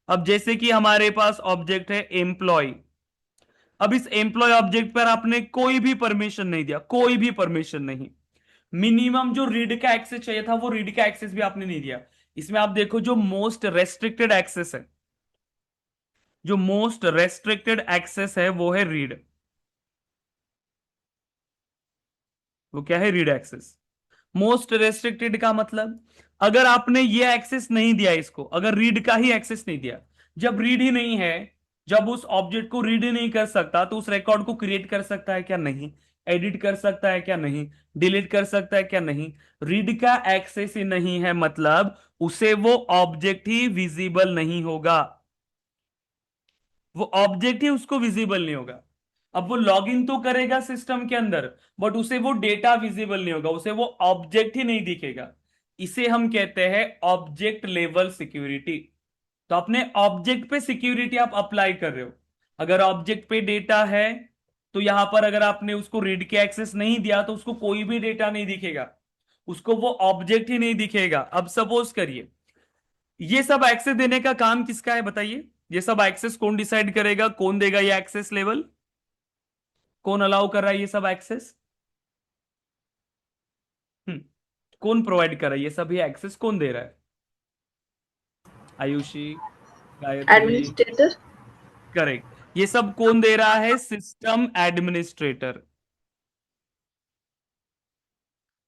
अब जैसे कि हमारे पास ऑब्जेक्ट है एम्प्लॉय। अब इस एम्प्लॉय ऑब्जेक्ट पर आपने कोई भी परमिशन नहीं दिया, कोई भी परमिशन नहीं। मिनिमम जो रीड का एक्सेस चाहिए था वो रीड का एक्सेस भी आपने नहीं दिया। इसमें आप देखो जो मोस्ट रेस्ट्रिक्टेड एक्सेस है, जो मोस्ट रेस्ट्रिक्टेड एक्सेस है वो है रीड। वो क्या है? Read access. मोस्ट रेस्ट्रिक्टेड का मतलब अगर आपने ये एक्सेस नहीं दिया इसको, अगर रीड का ही एक्सेस नहीं दिया, जब रीड ही नहीं है, जब उस ऑब्जेक्ट को रीड ही नहीं कर सकता, तो उस रिकॉर्ड को क्रिएट कर सकता है क्या? नहीं। एडिट कर सकता है क्या? नहीं। डिलीट कर सकता है क्या? नहीं। रीड का एक्सेस ही नहीं है, मतलब उसे वो ऑब्जेक्ट ही विजिबल नहीं होगा। वो ऑब्जेक्ट ही उसको विजिबल नहीं होगा। अब वो लॉगिन तो करेगा सिस्टम के अंदर, बट उसे वो डेटा विजिबल नहीं होगा, उसे वो ऑब्जेक्ट ही नहीं दिखेगा। इसे हम कहते हैं ऑब्जेक्ट लेवल सिक्योरिटी। तो अपने ऑब्जेक्ट पे सिक्योरिटी आप अप्लाई कर रहे हो। अगर ऑब्जेक्ट पे डेटा है तो यहां पर अगर आपने उसको रीड के एक्सेस नहीं दिया तो उसको कोई भी डेटा नहीं दिखेगा, उसको वो ऑब्जेक्ट ही नहीं दिखेगा। अब सपोज करिए, ये सब एक्सेस देने का काम किसका है बताइए? ये सब एक्सेस कौन डिसाइड करेगा, कौन देगा ये एक्सेस लेवल? कौन अलाउ कर रहा है ये सब एक्सेस? हम्म कौन प्रोवाइड कर रहा है ये सब? ये एक्सेस कौन दे रहा है? आयुषी, गायत्री। एडमिनिस्ट्रेटर। करेक्ट। ये सब कौन दे रहा है? System administrator.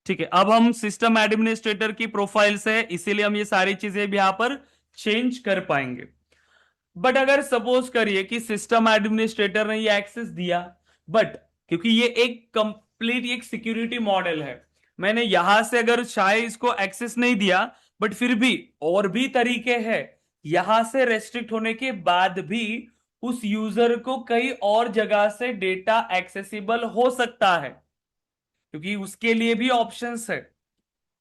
ठीक है, अब हम सिस्टम एडमिनिस्ट्रेटर की प्रोफाइल से, इसीलिए हम ये सारी चीजें भी यहां पर चेंज कर पाएंगे। बट अगर सपोज करिए कि सिस्टम एडमिनिस्ट्रेटर ने ये एक्सेस दिया, बट क्योंकि ये एक कंप्लीट एक सिक्योरिटी मॉडल है, मैंने यहां से अगर चाहे इसको एक्सेस नहीं दिया, बट फिर भी और भी तरीके हैं यहां से रेस्ट्रिक्ट होने के बाद भी उस यूजर को कई और जगह से डेटा एक्सेसिबल हो सकता है, क्योंकि उसके लिए भी ऑप्शंस है।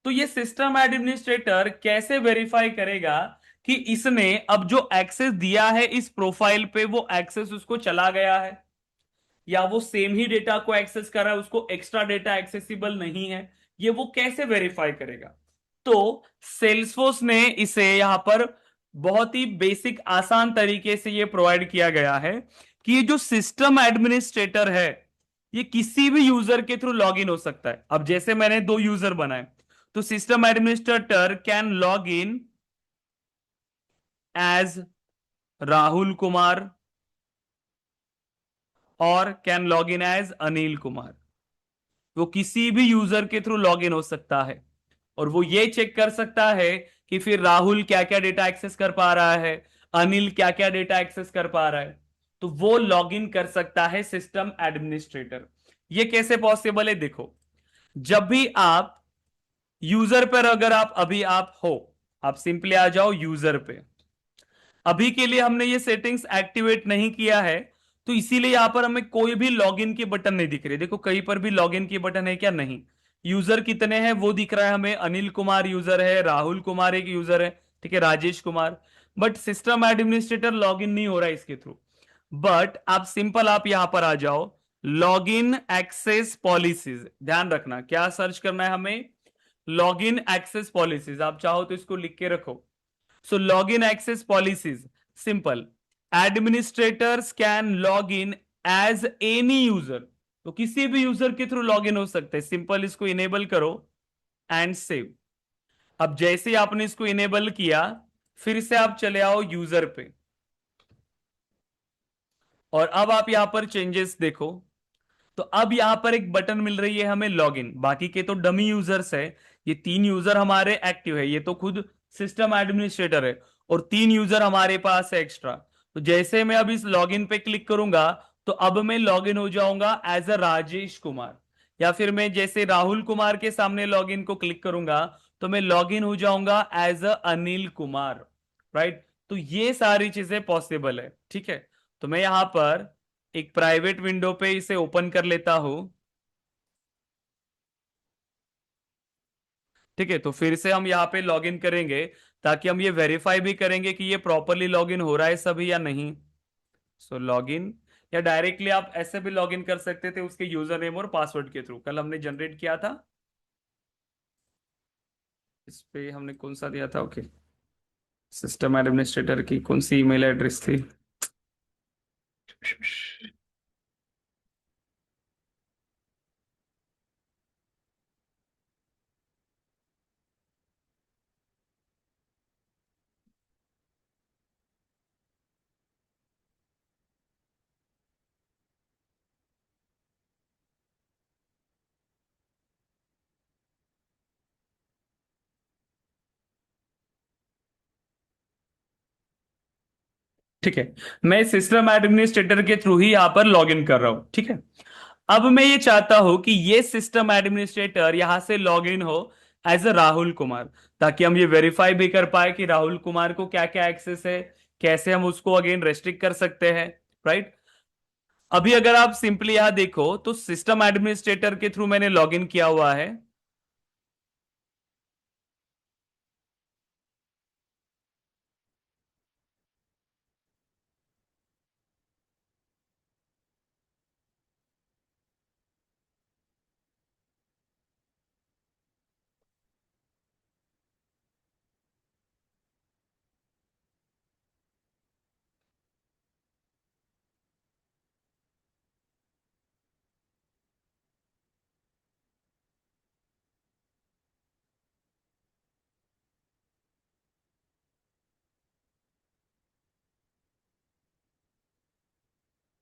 तो ये सिस्टम एडमिनिस्ट्रेटर कैसे वेरीफाई करेगा कि इसने अब जो एक्सेस दिया है इस प्रोफाइल पे वो एक्सेस उसको चला गया है, या वो सेम ही डेटा को एक्सेस कर रहा है, उसको एक्स्ट्रा डेटा एक्सेसिबल नहीं है? ये वो कैसे वेरीफाई करेगा? तो सेल्सफोर्स ने इसे यहां पर बहुत ही बेसिक आसान तरीके से ये प्रोवाइड किया गया है कि ये जो सिस्टम एडमिनिस्ट्रेटर है ये किसी भी यूजर के थ्रू लॉग इन हो सकता है। अब जैसे मैंने 2 यूजर बनाए, तो system administrator can log in as Rahul Kumar और can log in as Anil Kumar. वो किसी भी यूजर के थ्रू लॉग इन हो सकता है और वो ये चेक कर सकता है कि फिर राहुल क्या क्या डेटा एक्सेस कर पा रहा है, अनिल क्या क्या डेटा एक्सेस कर पा रहा है। तो वो लॉग इन कर सकता है सिस्टम एडमिनिस्ट्रेटर। ये कैसे पॉसिबल है? देखो, जब भी आप यूजर पर, अगर आप अभी आप हो, आप सिंपली आ जाओ यूजर पे। अभी के लिए हमने ये सेटिंग्स एक्टिवेट नहीं किया है, तो इसीलिए यहां पर हमें कोई भी लॉगिन की बटन नहीं दिख रही। देखो कहीं पर भी लॉगिन की बटन है क्या? नहीं। यूजर कितने हैं वो दिख रहा है हमें, अनिल कुमार यूजर है, राहुल कुमार एक यूजर है, ठीक है, Rajesh Kumar. But system administrator login नहीं हो रहा है इसके थ्रू। बट आप सिंपल आप यहां पर आ जाओ, लॉगिन एक्सेस पॉलिसीज, ध्यान रखना क्या सर्च करना है हमें? Login access policies. आप चाहो तो इसको लिख के रखो। So login access policies, simple. Administrators can log in as any user. तो किसी भी यूजर के थ्रू लॉग इन हो सकते हैं। सिंपल इसको इनेबल करो एंड सेव। अब जैसे ही आपने इसको इनेबल किया, फिर से आप चले आओ यूजर पे और अब आप यहां पर चेंजेस देखो। तो अब यहां पर एक बटन मिल रही है हमें लॉगिन। बाकी के तो डमी यूजर्स है, ये 3 यूजर हमारे एक्टिव है, ये तो खुद सिस्टम एडमिनिस्ट्रेटर है। और 3 यूजर हमारे पास है एक्स्ट्रा। तो जैसे मैं अब इस लॉगिन पे क्लिक करूंगा तो अब मैं लॉगिन हो जाऊंगा एज अ राजेश कुमार। या फिर मैं जैसे राहुल कुमार के सामने लॉगिन को क्लिक करूंगा तो मैं लॉगिन हो जाऊंगा as a Anil Kumar. Right. तो ये सारी चीजें पॉसिबल है। ठीक है। तो मैं यहां पर एक प्राइवेट विंडो पे इसे ओपन कर लेता हूं। ठीक है। तो फिर से हम यहाँ पे लॉगिन करेंगे ताकि हम ये वेरीफाई भी करेंगे कि ये प्रॉपरली लॉगिन हो रहा है सभी या नहीं। सो लॉगिन, या डायरेक्टली आप ऐसे भी लॉगिन कर सकते थे उसके यूजर नेम और पासवर्ड के थ्रू, कल हमने जनरेट किया था। इस पे हमने कौन सा दिया था? ओके, सिस्टम एडमिनिस्ट्रेटर की कौन सी ईमेल एड्रेस थी? ठीक है। मैं सिस्टम एडमिनिस्ट्रेटर के थ्रू ही यहां पर लॉगिन कर रहा हूं। ठीक है। अब मैं ये चाहता हूं कि ये सिस्टम एडमिनिस्ट्रेटर यहां से लॉगिन हो एज अ राहुल कुमार, ताकि हम ये वेरीफाई भी कर पाए कि राहुल कुमार को क्या क्या एक्सेस है, कैसे हम उसको अगेन रेस्ट्रिक्ट कर सकते हैं। राइट। अभी अगर आप सिंपली यहां देखो तो सिस्टम एडमिनिस्ट्रेटर के थ्रू मैंने लॉगिन किया हुआ है।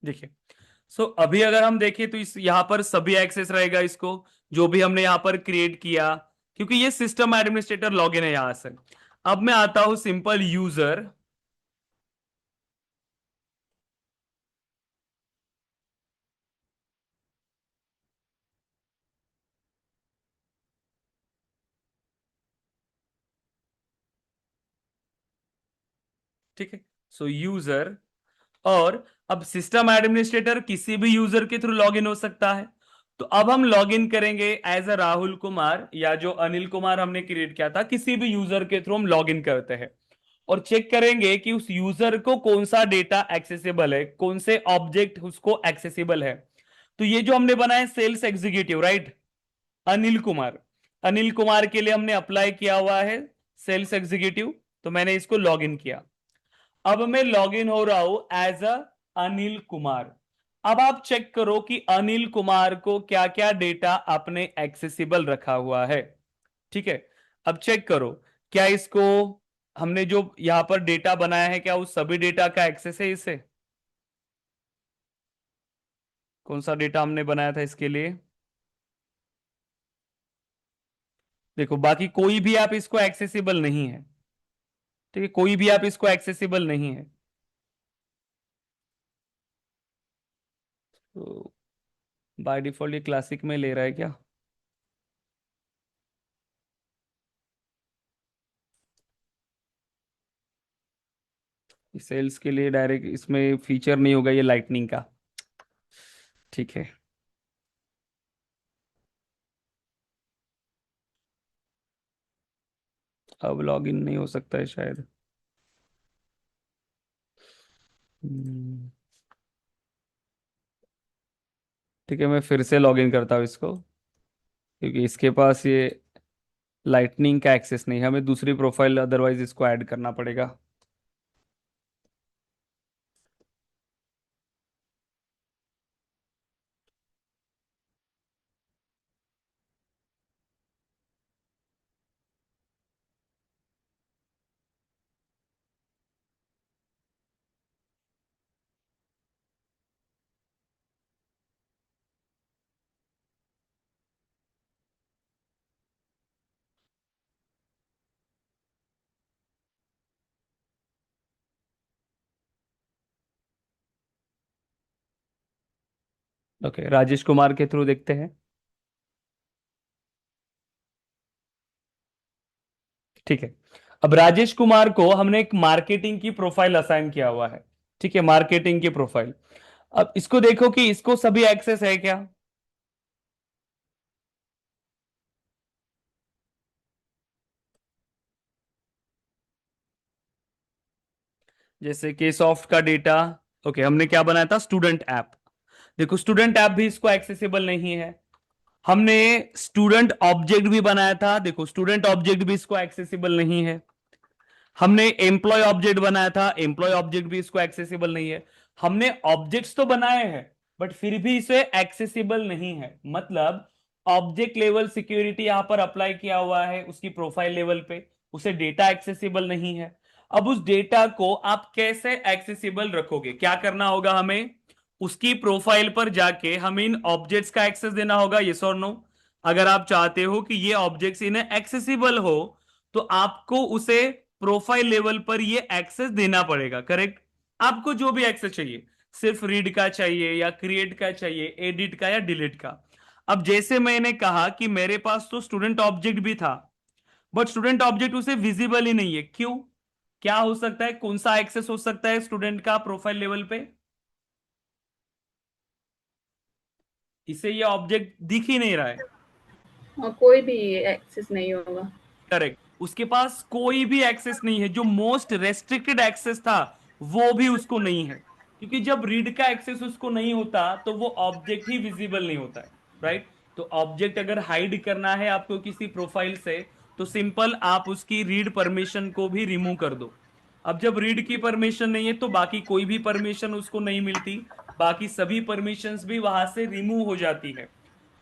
देखिए, सो अभी अगर हम देखें तो इस यहां पर सभी एक्सेस रहेगा इसको, जो भी हमने यहां पर क्रिएट किया, क्योंकि ये सिस्टम एडमिनिस्ट्रेटर लॉगिन है यहां से। अब मैं आता हूं सिंपल यूजर। ठीक है। सो यूजर, और अब सिस्टम एडमिनिस्ट्रेटर किसी भी यूजर के थ्रू लॉगिन हो सकता है। तो अब हम लॉगिन करेंगे एज अ राहुल कुमार, या जो अनिल कुमार हमने क्रिएट किया था, किसी भी यूजर के थ्रू हम लॉगिन करते हैं और चेक करेंगे कि उस यूजर को कौन सा डेटा एक्सेसिबल है, कौन से ऑब्जेक्ट उसको एक्सेसिबल है। तो ये जो हमने बनाया sales executive, right, Anil Kumar, Anil Kumar के लिए हमने अप्लाई किया हुआ है सेल्स एग्जीक्यूटिव। तो मैंने इसको लॉगिन किया। अब मैं लॉगिन हो रहा हूं एज अ अनिल कुमार। अब आप चेक करो कि अनिल कुमार को क्या क्या डेटा आपने एक्सेसिबल रखा हुआ है। ठीक है। अब चेक करो, क्या इसको हमने जो यहां पर डेटा बनाया है क्या उस सभी डेटा का एक्सेस है इसे? कौन सा डेटा हमने बनाया था इसके लिए? देखो, बाकी कोई भी आप इसको एक्सेसिबल नहीं है। ठीक है, कोई भी आप इसको एक्सेसिबल नहीं है। तो बाय डिफॉल्ट ये क्लासिक में ले रहा है क्या? सेल्स के लिए डायरेक्ट इसमें फीचर नहीं होगा ये लाइटनिंग का। ठीक है। अब लॉगिन नहीं हो सकता है शायद। हम्म, ठीक है, मैं फिर से लॉगिन करता हूँ इसको, क्योंकि इसके पास ये लाइटनिंग का एक्सेस नहीं है। हमें दूसरी प्रोफाइल अदरवाइज इसको ऐड करना पड़ेगा। ओके, राजेश कुमार के थ्रू देखते हैं। ठीक है। अब राजेश कुमार को हमने एक मार्केटिंग की प्रोफाइल असाइन किया हुआ है। ठीक है, मार्केटिंग की प्रोफाइल। अब इसको देखो कि इसको सभी एक्सेस है क्या। जैसे कि सॉफ्ट का डेटा। ओके, हमने क्या बनाया था, स्टूडेंट ऐप। देखो स्टूडेंट ऐप भी इसको एक्सेसिबल नहीं है। हमने स्टूडेंट ऑब्जेक्ट भी बनाया था, देखो स्टूडेंट ऑब्जेक्ट भी इसको एक्सेसिबल नहीं है। हमने एम्प्लॉय ऑब्जेक्ट बनाया था, एम्प्लॉय ऑब्जेक्ट भी इसको एक्सेसिबल नहीं है। हमने ऑब्जेक्ट्स तो बनाए हैं बट फिर भी इसे एक्सेसिबल नहीं है। मतलब ऑब्जेक्ट लेवल सिक्योरिटी यहां पर अप्लाई किया हुआ है उसकी प्रोफाइल लेवल पे, उसे डेटा एक्सेसिबल नहीं है। अब उस डेटा को आप कैसे एक्सेसिबल रखोगे, क्या करना होगा हमें, उसकी प्रोफाइल पर जाके हमें इन ऑब्जेक्ट्स का एक्सेस देना होगा, यस और नो। अगर आप चाहते हो कि ये ऑब्जेक्ट्स इन्हें एक्सेसिबल हो तो आपको उसे प्रोफाइल लेवल पर ये एक्सेस देना पड़ेगा, करेक्ट। आपको जो भी एक्सेस चाहिए, सिर्फ रीड का चाहिए या क्रिएट का चाहिए, एडिट का या डिलीट का। अब जैसे मैंने कहा कि मेरे पास तो स्टूडेंट ऑब्जेक्ट भी था बट स्टूडेंट ऑब्जेक्ट उसे विजिबल ही नहीं है, क्यों, क्या हो सकता है, कौन सा एक्सेस हो सकता है स्टूडेंट का प्रोफाइल लेवल पे। इसे ये ऑब्जेक्ट दिख ही नहीं रहा है। और कोई भी एक्सेस नहीं होगा। करेक्ट, उसके पास कोई भी एक्सेस नहीं है, जो मोस्ट रेस्ट्रिक्टेड एक्सेस था वो भी उसको नहीं है। क्योंकि जब रीड का एक्सेस उसको नहीं होता तो वो ऑब्जेक्ट ही विजिबल नहीं होता है, राइट। तो ऑब्जेक्ट अगर हाइड करना है आपको किसी प्रोफाइल से तो सिंपल आप उसकी रीड परमिशन को भी रिमूव कर दो। अब जब रीड की परमिशन नहीं है तो बाकी कोई भी परमिशन उसको नहीं मिलती, बाकी सभी परमिशंस भी वहां से रिमूव हो जाती है।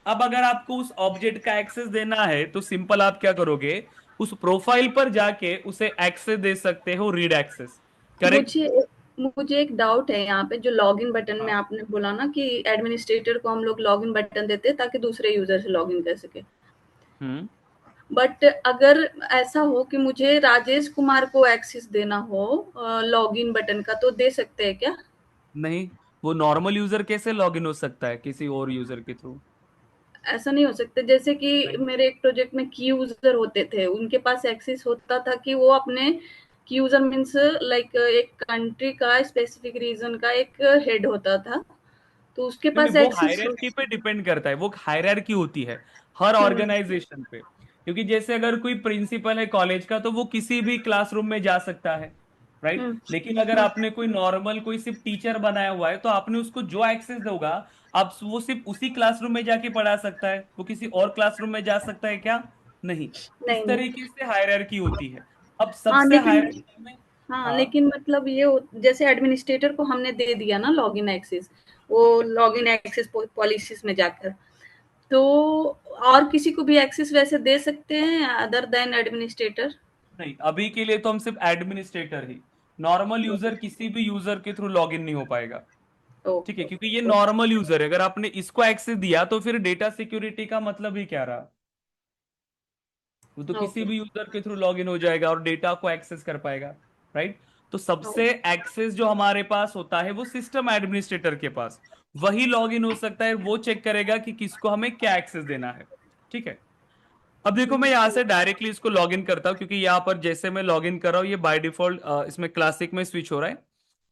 अब अगर आपको उस ऑब्जेक्ट का एक्सेस देना है तो सिंपल आप क्या करोगे, उस प्रोफाइल पर जाके उसे एक्सेस दे सकते हो, रीड एक्सेस, करेक्ट। मुझे मुझे एक डाउट है यहाँ पे, जो लॉगिन बटन में हाँ। आपने बोला ना कि एडमिनिस्ट्रेटर को हम लोग लॉगिन बटन देते हैं ताकि दूसरे यूजर से लॉगिन कर सके। हम्म। बट अगर ऐसा हो कि मुझे राजेश कुमार को एक्सेस देना हो लॉगिन बटन का, तो दे सकते हैं क्या? नहीं, वो नॉर्मल यूजर कैसे लॉग इन हो सकता है किसी और यूजर के थ्रू। ऐसा नहीं हो सकता, जैसे कि नहीं। मेरे एक प्रोजेक्ट में की यूजर होते थे, उनके पास एक्सेस होता था कि वो अपने की यूजर मीन्स लाइक एक कंट्री का स्पेसिफिक रीजन का एक हेड होता था, तो उसके नहीं नहीं, पास वो एक्सेस। हायरार्की पे डिपेंड करता है, वो हायरार्की होती है हर हम्म। ऑर्गेनाइजेशन पे। क्योंकि जैसे अगर कोई प्रिंसिपल है कॉलेज का तो वो किसी भी क्लासरूम में जा सकता है, राइट। हम्म। लेकिन अगर आपने कोई नॉर्मल कोई सिर्फ टीचर बनाया हुआ है तो आपने उसको जो एक्सेस दोगा, आप वो सिर्फ उसी क्लासरूम में जाके पढ़ा सकता है, वो किसी और क्लासरूम में जा सकता है क्या, नहीं। नहीं इस नहीं। तरीके से हायरार्की होती है। अब हाँ सबसे लेकिन, हायरार्की में। हाँ हाँ। लेकिन मतलब ये जैसे एडमिनिस्ट्रेटर को हमने दे दिया ना लॉगिन एक्सेस, वो लॉगिन एक्सेस पॉलिसीज में जाकर, तो और किसी को भी एक्सेस वैसे दे सकते हैं अदर देन एडमिनिस्ट्रेटर? नहीं, अभी के लिए तो हम सिर्फ एडमिनिस्ट्रेटर ही, नॉर्मल यूजर किसी भी यूजर के थ्रू लॉगिन नहीं हो पाएगा। ठीक है, ओके क्योंकि ये ओके। नॉर्मल यूजर है, अगर आपने इसको एक्सेस दिया तो फिर डेटा सिक्योरिटी का मतलब ही क्या रहा। वो तो किसी ओके भी यूजर के थ्रू लॉगिन हो जाएगा और डेटा को एक्सेस कर पाएगा, राइट। तो सबसे एक्सेस जो हमारे पास होता है वो सिस्टम एडमिनिस्ट्रेटर के पास, वही लॉगिन हो सकता है, वो चेक करेगा कि किसको हमें क्या एक्सेस देना है। ठीक है। अब देखो मैं यहां से डायरेक्टली इसको लॉगिन करता हूं, क्योंकि यहाँ पर जैसे मैं लॉगिन कर रहा हूँ ये बाय डिफॉल्ट इसमें क्लासिक में स्विच हो रहा है।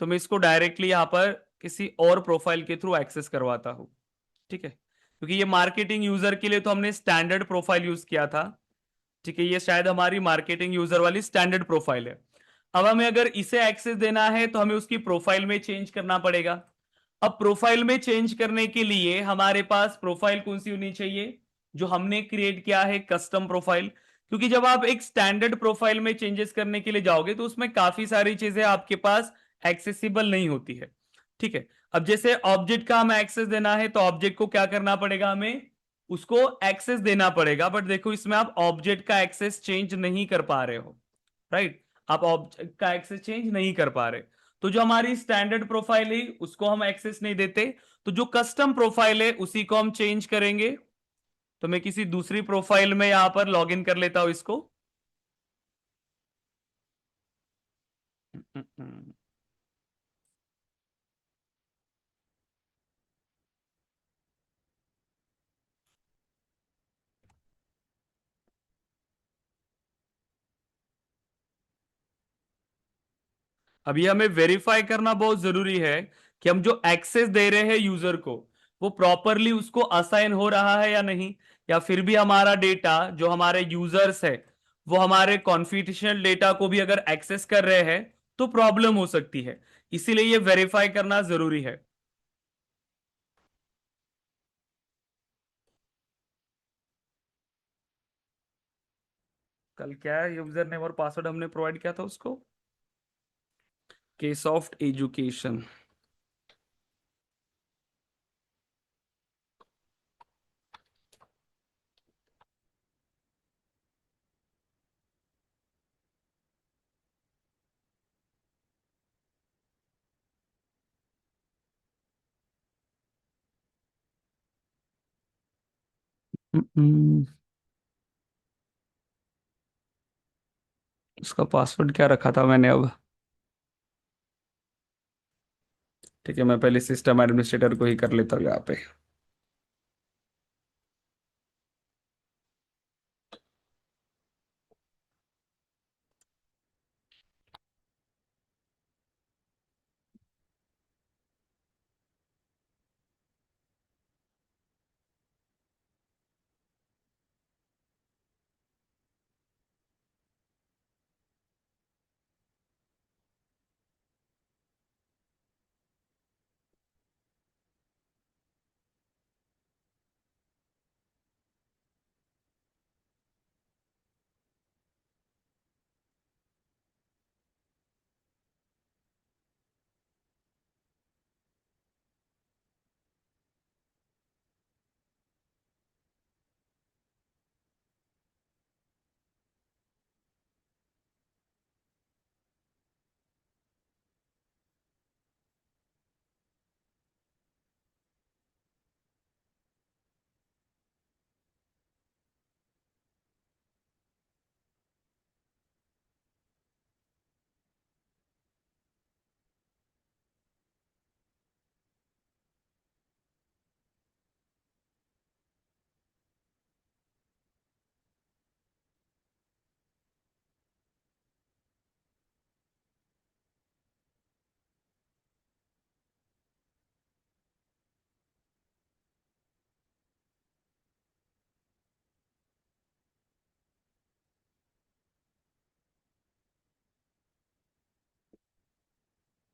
तो मैं इसको डायरेक्टली यहाँ पर किसी और प्रोफाइल के थ्रू एक्सेस करवाता हूँ। ठीक है, क्योंकि ये मार्केटिंग यूजर के लिए तो हमने स्टैंडर्ड प्रोफाइल यूज किया था। ठीक है, ये शायद हमारी मार्केटिंग यूजर वाली स्टैंडर्ड प्रोफाइल है। अब हमें अगर इसे एक्सेस देना है तो हमें उसकी प्रोफाइल में चेंज करना पड़ेगा। अब प्रोफाइल में चेंज करने के लिए हमारे पास प्रोफाइल कौन सी होनी चाहिए, जो हमने क्रिएट किया है, कस्टम प्रोफाइल। क्योंकि जब आप एक स्टैंडर्ड प्रोफाइल में चेंजेस करने के लिए जाओगे तो उसमें काफी सारी चीजें आपके पास एक्सेसिबल नहीं होती है। ठीक है। अब जैसे ऑब्जेक्ट का हमें एक्सेस देना है तो ऑब्जेक्ट को क्या करना पड़ेगा, हमें उसको एक्सेस देना पड़ेगा, बट देखो इसमें आप ऑब्जेक्ट का एक्सेस चेंज नहीं कर पा रहे हो, राइट। आप ऑब्जेक्ट का एक्सेस चेंज नहीं कर पा रहे। तो जो हमारी स्टैंडर्ड प्रोफाइल है उसको हम एक्सेस नहीं देते, तो जो कस्टम प्रोफाइल है उसी को हम चेंज करेंगे। तो मैं किसी दूसरी प्रोफाइल में यहां पर लॉग इन कर लेता हूं इसको। अभी हमें वेरीफाई करना बहुत जरूरी है कि हम जो एक्सेस दे रहे हैं यूजर को वो प्रॉपरली उसको असाइन हो रहा है या नहीं, या फिर भी हमारा डेटा जो हमारे यूजर्स है वो हमारे कॉन्फिडेंशियल डेटा को भी अगर एक्सेस कर रहे हैं तो प्रॉब्लम हो सकती है। इसीलिए ये वेरीफाई करना जरूरी है। कल क्या है, यूजर नेम और पासवर्ड हमने प्रोवाइड किया था उसको, केस ऑफ एजुकेशन। उसका पासवर्ड क्या रखा था मैंने अब? ठीक है, मैं पहले सिस्टम एडमिनिस्ट्रेटर को ही कर लेता हूँ यहाँ पे।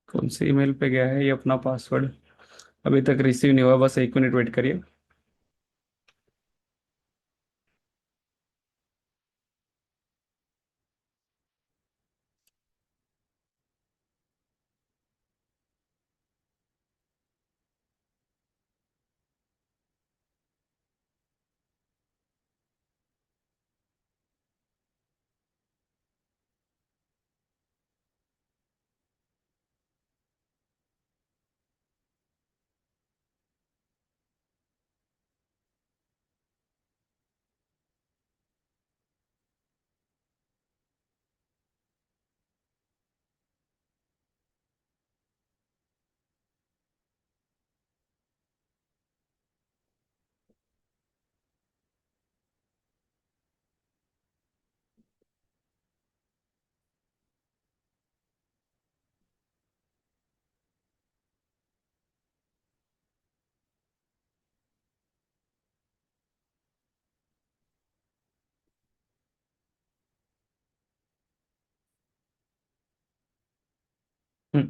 कौन से ईमेल पे गया है ये अपना पासवर्ड? अभी तक रिसीव नहीं हुआ, बस 1 मिनट वेट करिए। हम्म।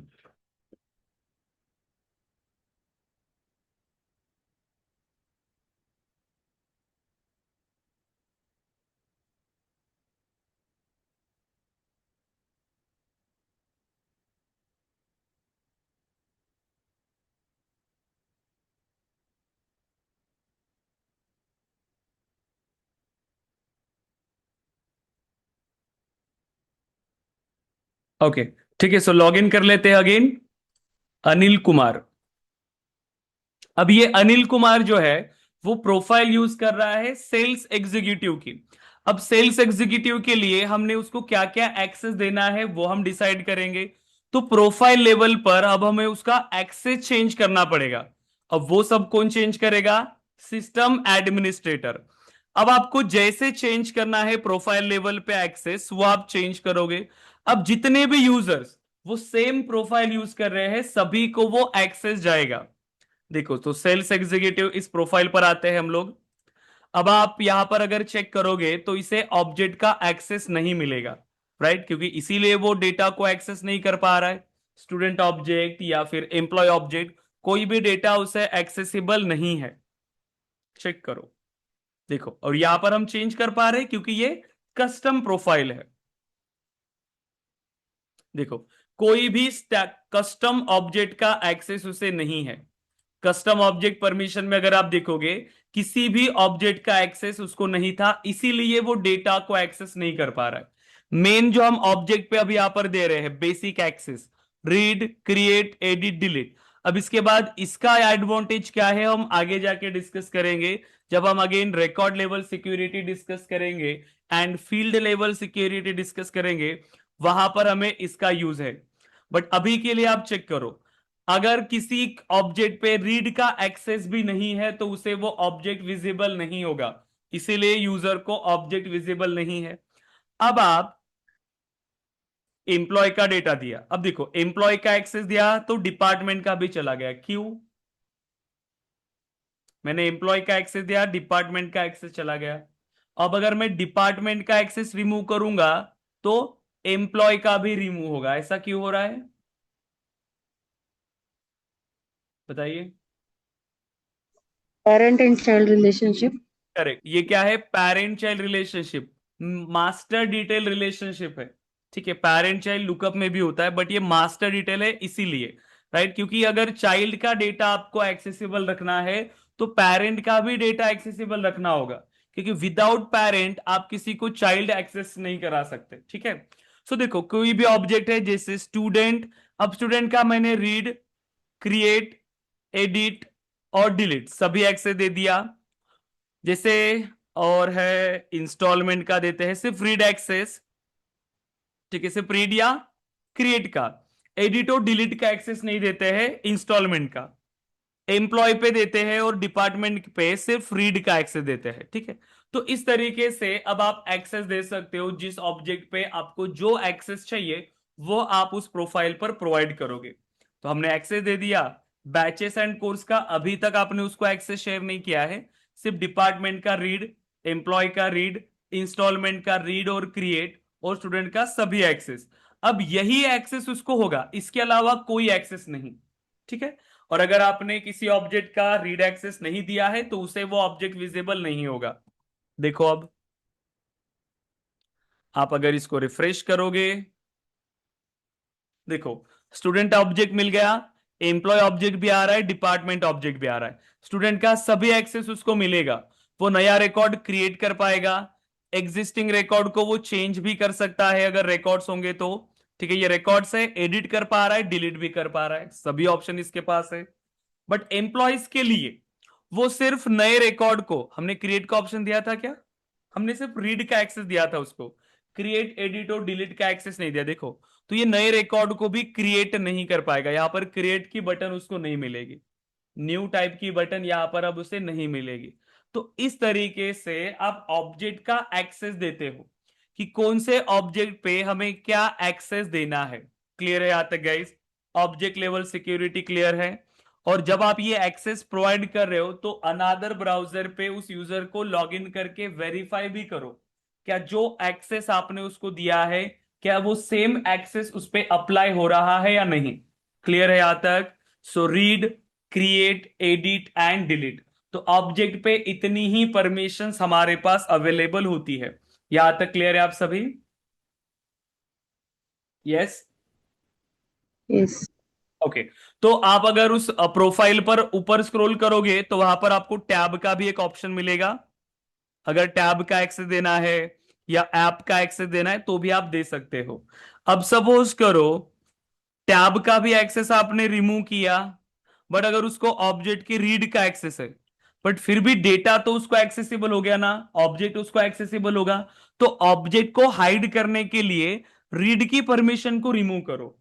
ओके, ठीक है, सो लॉग इन कर लेते हैं अगेन। अनिल कुमार। अब ये अनिल कुमार जो है वो प्रोफाइल यूज कर रहा है सेल्स एग्जीक्यूटिव की। अब सेल्स एग्जीक्यूटिव के लिए हमने उसको क्या क्या एक्सेस देना है वो हम डिसाइड करेंगे। तो प्रोफाइल लेवल पर अब हमें उसका एक्सेस चेंज करना पड़ेगा। अब वो सब कौन चेंज करेगा? System administrator. अब आपको जैसे चेंज करना है प्रोफाइल लेवल पे एक्सेस वो आप चेंज करोगे। अब जितने भी यूजर्स वो सेम प्रोफाइल यूज कर रहे हैं, सभी को वो एक्सेस जाएगा। देखो, तो सेल्स एग्जीक्यूटिव इस प्रोफाइल पर आते हैं हम लोग। अब आप यहां पर अगर चेक करोगे तो इसे ऑब्जेक्ट का एक्सेस नहीं मिलेगा, राइट, क्योंकि इसीलिए वो डेटा को एक्सेस नहीं कर पा रहा है। स्टूडेंट ऑब्जेक्ट या फिर एम्प्लॉय ऑब्जेक्ट, कोई भी डेटा उसे एक्सेसिबल नहीं है। चेक करो, देखो, और यहां पर हम चेंज कर पा रहे हैं क्योंकि ये कस्टम प्रोफाइल है। देखो, कोई भी कस्टम ऑब्जेक्ट का एक्सेस उसे नहीं है। कस्टम ऑब्जेक्ट परमिशन में अगर आप देखोगे, किसी भी ऑब्जेक्ट का एक्सेस उसको नहीं था, इसीलिए वो डेटा को एक्सेस नहीं कर पा रहा है। मेन जो हम ऑब्जेक्ट पे अभी यहां पर दे रहे हैं, basic access, read, create, edit, delete. अब इसके बाद इसका एडवांटेज क्या है हम आगे जाके डिस्कस करेंगे, जब हम again record level security discuss करेंगे and field level security discuss करेंगे, वहां पर हमें इसका यूज है। बट अभी के लिए आप चेक करो, अगर किसी ऑब्जेक्ट पे रीड का एक्सेस भी नहीं है तो उसे वो ऑब्जेक्ट विजिबल नहीं होगा, इसीलिए यूजर को ऑब्जेक्ट विजिबल नहीं है। अब आप एम्प्लॉय का डेटा दिया, अब देखो एम्प्लॉय का एक्सेस दिया तो डिपार्टमेंट का भी चला गया, क्यों? मैंने एम्प्लॉय का एक्सेस दिया, डिपार्टमेंट का एक्सेस चला गया। अब अगर मैं डिपार्टमेंट का एक्सेस रिमूव करूंगा तो एम्प्लॉय का भी रिमूव होगा, ऐसा क्यों हो रहा है बताइए? Parent and child relationship. Correct, ये क्या है? Parent child relationship, master detail relationship है। ठीक है, पेरेंट चाइल्ड लुकअप में भी होता है, बट ये मास्टर डिटेल है इसीलिए, राइट, क्योंकि अगर चाइल्ड का डेटा आपको एक्सेसिबल रखना है तो पेरेंट का भी डेटा एक्सेसिबल रखना होगा, क्योंकि विदाउट पेरेंट आप किसी को चाइल्ड एक्सेस नहीं करा सकते। ठीक है, सो देखो, कोई भी ऑब्जेक्ट है जैसे स्टूडेंट, अब स्टूडेंट का मैंने रीड, क्रिएट, एडिट और डिलीट सभी एक्सेस दे दिया। जैसे और है इंस्टॉलमेंट का देते हैं सिर्फ रीड एक्सेस, ठीक है, सिर्फ रीड या क्रिएट का। एडिट और डिलीट का एक्सेस नहीं देते हैं इंस्टॉलमेंट का। एम्प्लॉय पे देते हैं और डिपार्टमेंट पे सिर्फ रीड का एक्सेस देते हैं। ठीक है, तो इस तरीके से अब आप एक्सेस दे सकते हो, जिस ऑब्जेक्ट पे आपको जो एक्सेस चाहिए वो आप उस प्रोफाइल पर प्रोवाइड करोगे। तो हमने एक्सेस दे दिया। बैचेस एंड कोर्स का अभी तक आपने उसको एक्सेस शेयर नहीं किया है, सिर्फ डिपार्टमेंट का रीड, एम्प्लॉय का रीड, इंस्टॉलमेंट का रीड और क्रिएट, और स्टूडेंट का सभी एक्सेस। अब यही एक्सेस उसको होगा, इसके अलावा कोई एक्सेस नहीं। ठीक है, और अगर आपने किसी ऑब्जेक्ट का रीड एक्सेस नहीं दिया है तो उसे वो ऑब्जेक्ट विजिबल नहीं होगा। देखो, अब आप अगर इसको रिफ्रेश करोगे, देखो स्टूडेंट ऑब्जेक्ट मिल गया, एम्प्लॉय ऑब्जेक्ट भी आ रहा है, डिपार्टमेंट ऑब्जेक्ट भी आ रहा है, स्टूडेंट का सभी एक्सेस उसको मिलेगा। वो नया रिकॉर्ड क्रिएट कर पाएगा, एग्जिस्टिंग रिकॉर्ड को वो चेंज भी कर सकता है अगर रिकॉर्ड्स होंगे तो। ठीक है, ये रिकॉर्ड्स है, एडिट कर पा रहा है, डिलीट भी कर पा रहा है, सभी ऑप्शन इसके पास है। बट एम्प्लॉयज के लिए वो सिर्फ नए रिकॉर्ड को, हमने क्रिएट का ऑप्शन दिया था क्या? हमने सिर्फ रीड का एक्सेस दिया था उसको, क्रिएट, एडिट और डिलीट का एक्सेस नहीं दिया। देखो, तो ये नए रिकॉर्ड को भी क्रिएट नहीं कर पाएगा, यहां पर क्रिएट की बटन उसको नहीं मिलेगी, न्यू टाइप की बटन यहां पर अब उसे नहीं मिलेगी। तो इस तरीके से आप ऑब्जेक्ट का एक्सेस देते हो कि कौन से ऑब्जेक्ट पे हमें क्या एक्सेस देना है। क्लियर है यहां तक guys? Object level security clear है? और जब आप ये एक्सेस प्रोवाइड कर रहे हो तो अनादर ब्राउजर पे उस यूजर को लॉगिन करके वेरीफाई भी करो, क्या जो एक्सेस आपने उसको दिया है क्या वो सेम एक्सेस उस पे अप्लाई हो रहा है या नहीं। क्लियर है यहां तक? So read, create, edit and delete, तो ऑब्जेक्ट पे इतनी ही परमिशंस हमारे पास अवेलेबल होती है। यहां तक क्लियर है आप सभी? यस? यस। ओके, तो आप अगर उस प्रोफाइल पर ऊपर स्क्रॉल करोगे तो वहां पर आपको टैब का भी एक ऑप्शन मिलेगा। अगर टैब का एक्सेस देना है या ऐप का एक्सेस देना है तो भी आप दे सकते हो। अब सपोज करो टैब का भी एक्सेस आपने रिमूव किया, बट अगर उसको ऑब्जेक्ट की रीड का एक्सेस है, बट फिर भी डेटा तो उसको एक्सेसिबल हो गया ना, ऑब्जेक्ट उसको एक्सेसिबल होगा। तो ऑब्जेक्ट को हाइड करने के लिए रीड की परमिशन को रिमूव करो।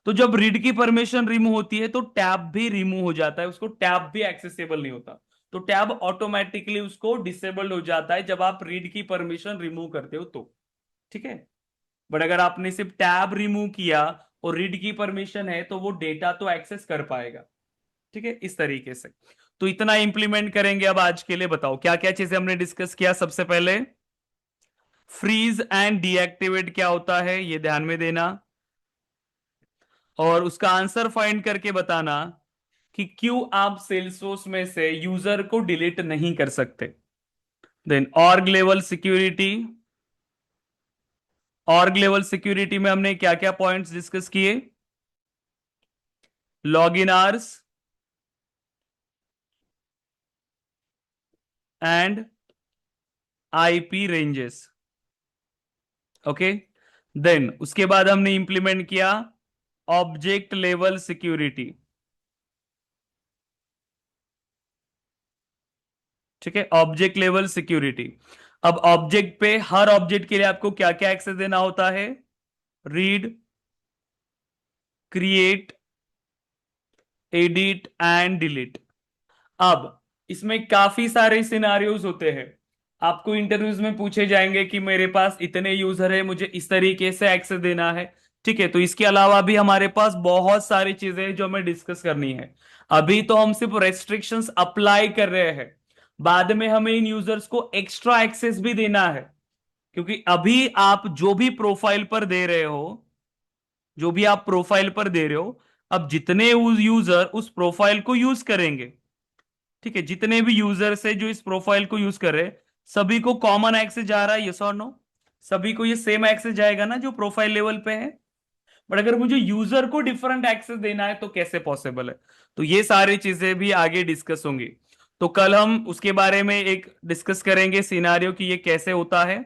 तो जब रीड की परमिशन रिमूव होती है तो टैब भी रिमूव हो जाता है, उसको टैब भी एक्सेसिबल नहीं होता। तो टैब ऑटोमेटिकली उसको डिसेबल्ड हो जाता है जब आप रीड की परमिशन रिमूव करते हो तो। ठीक है, बट अगर आपने सिर्फ टैब रिमूव किया और रीड की परमिशन है तो वो डेटा तो एक्सेस कर पाएगा। ठीक है, इस तरीके से। तो इतना इंप्लीमेंट करेंगे। अब आज के लिए बताओ क्या क्या चीजें हमने डिस्कस किया। सबसे पहले फ्रीज एंड डीएक्टिवेट क्या होता है, ये ध्यान में देना, और उसका आंसर फाइंड करके बताना कि क्यों आप सेल्सफोर्स में से यूजर को डिलीट नहीं कर सकते। देन ऑर्ग लेवल सिक्योरिटी में हमने क्या क्या पॉइंट्स डिस्कस किए। Log in hours and IP ranges. Okay, then उसके बाद हमने इंप्लीमेंट किया ऑब्जेक्ट लेवल सिक्योरिटी। ठीक है, ऑब्जेक्ट लेवल सिक्योरिटी। अब ऑब्जेक्ट पे, हर ऑब्जेक्ट के लिए आपको क्या क्या एक्सेस देना होता है। Read, create, edit and delete. अब इसमें काफी सारे सिनारियोज होते हैं। आपको इंटरव्यूज में पूछे जाएंगे कि मेरे पास इतने यूजर है, मुझे इस तरीके से एक्सेस देना है। ठीक है, तो इसके अलावा भी हमारे पास बहुत सारी चीजें हैं जो हमें डिस्कस करनी है। अभी तो हम सिर्फ रेस्ट्रिक्शंस अप्लाई कर रहे हैं, बाद में हमें इन यूजर्स को एक्स्ट्रा एक्सेस भी देना है। क्योंकि अभी आप जो भी प्रोफाइल पर दे रहे हो, जो भी आप प्रोफाइल पर दे रहे हो, अब जितने यूजर उस प्रोफाइल को यूज करेंगे, ठीक है, जितने भी यूजर्स है जो इस प्रोफाइल को यूज कर रहे हैं, सभी को कॉमन एक्सेस जा रहा है, यस और नो। सभी को ये सेम एक्सेस जाएगा ना जो प्रोफाइल लेवल पे है। बट अगर मुझे यूजर को डिफरेंट एक्सेस देना है तो कैसे पॉसिबल है। तो ये सारी चीजें भी आगे डिस्कस होंगी। तो कल हम उसके बारे में एक डिस्कस करेंगे सिनारियो कि ये कैसे होता है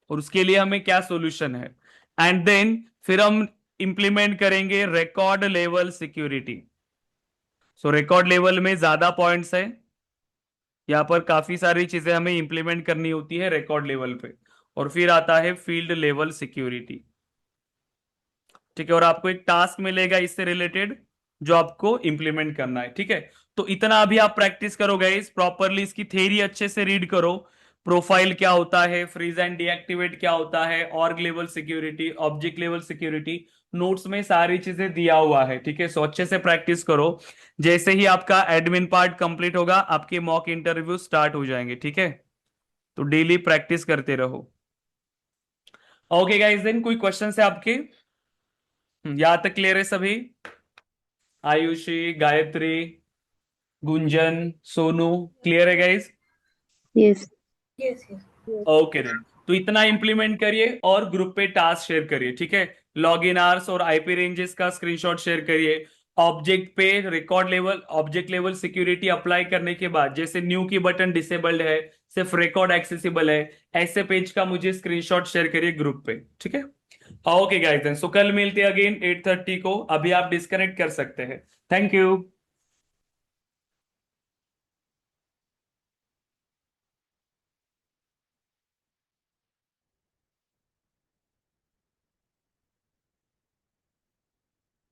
और उसके लिए हमें क्या सॉल्यूशन है। एंड देन फिर हम इंप्लीमेंट करेंगे रिकॉर्ड लेवल सिक्योरिटी। सो रिकॉर्ड लेवल में ज्यादा पॉइंट्स है, यहां पर काफी सारी चीजें हमें इंप्लीमेंट करनी होती है रिकॉर्ड लेवल पे। और फिर आता है फील्ड लेवल सिक्योरिटी। ठीक है, और आपको एक टास्क मिलेगा इससे रिलेटेड जो आपको इंप्लीमेंट करना है। ठीक है, तो इतना अभी आप प्रैक्टिस करो गाइस, प्रॉपरली इसकी थ्योरी अच्छे से रीड करो। प्रोफाइल क्या होता है, फ्रीज एंड डीएक्टिवेट क्या होता है, org level security, object level security, notes में सारी चीजें दिया हुआ है। ठीक है, सो अच्छे से प्रैक्टिस करो। जैसे ही आपका एडमिन पार्ट कंप्लीट होगा आपके मॉक इंटरव्यू स्टार्ट हो जाएंगे। ठीक है, तो डेली प्रैक्टिस करते रहो। ओके गाइस, देन कोई क्वेश्चन है आपके? यहां तक क्लियर है सभी? आयुषी, गायत्री, गुंजन, सोनू, क्लियर है guys? Yes. Yes yes. Okay then, तो इतना इंप्लीमेंट करिए और ग्रुप पे टास्क शेयर करिए। ठीक है, लॉग इन आवर्स और आईपी रेंजेस का स्क्रीनशॉट शेयर करिए। ऑब्जेक्ट पे record level, object level security apply करने के बाद जैसे न्यू की बटन डिसेबल्ड है, सिर्फ रिकॉर्ड एक्सेसिबल है, ऐसे पेज का मुझे स्क्रीनशॉट शेयर करिए ग्रुप पे। ठीक है, ओके गाइस, देन सो कल मिलते हैं अगेन 8:30 को। अभी आप डिस्कनेक्ट कर सकते हैं। Thank you.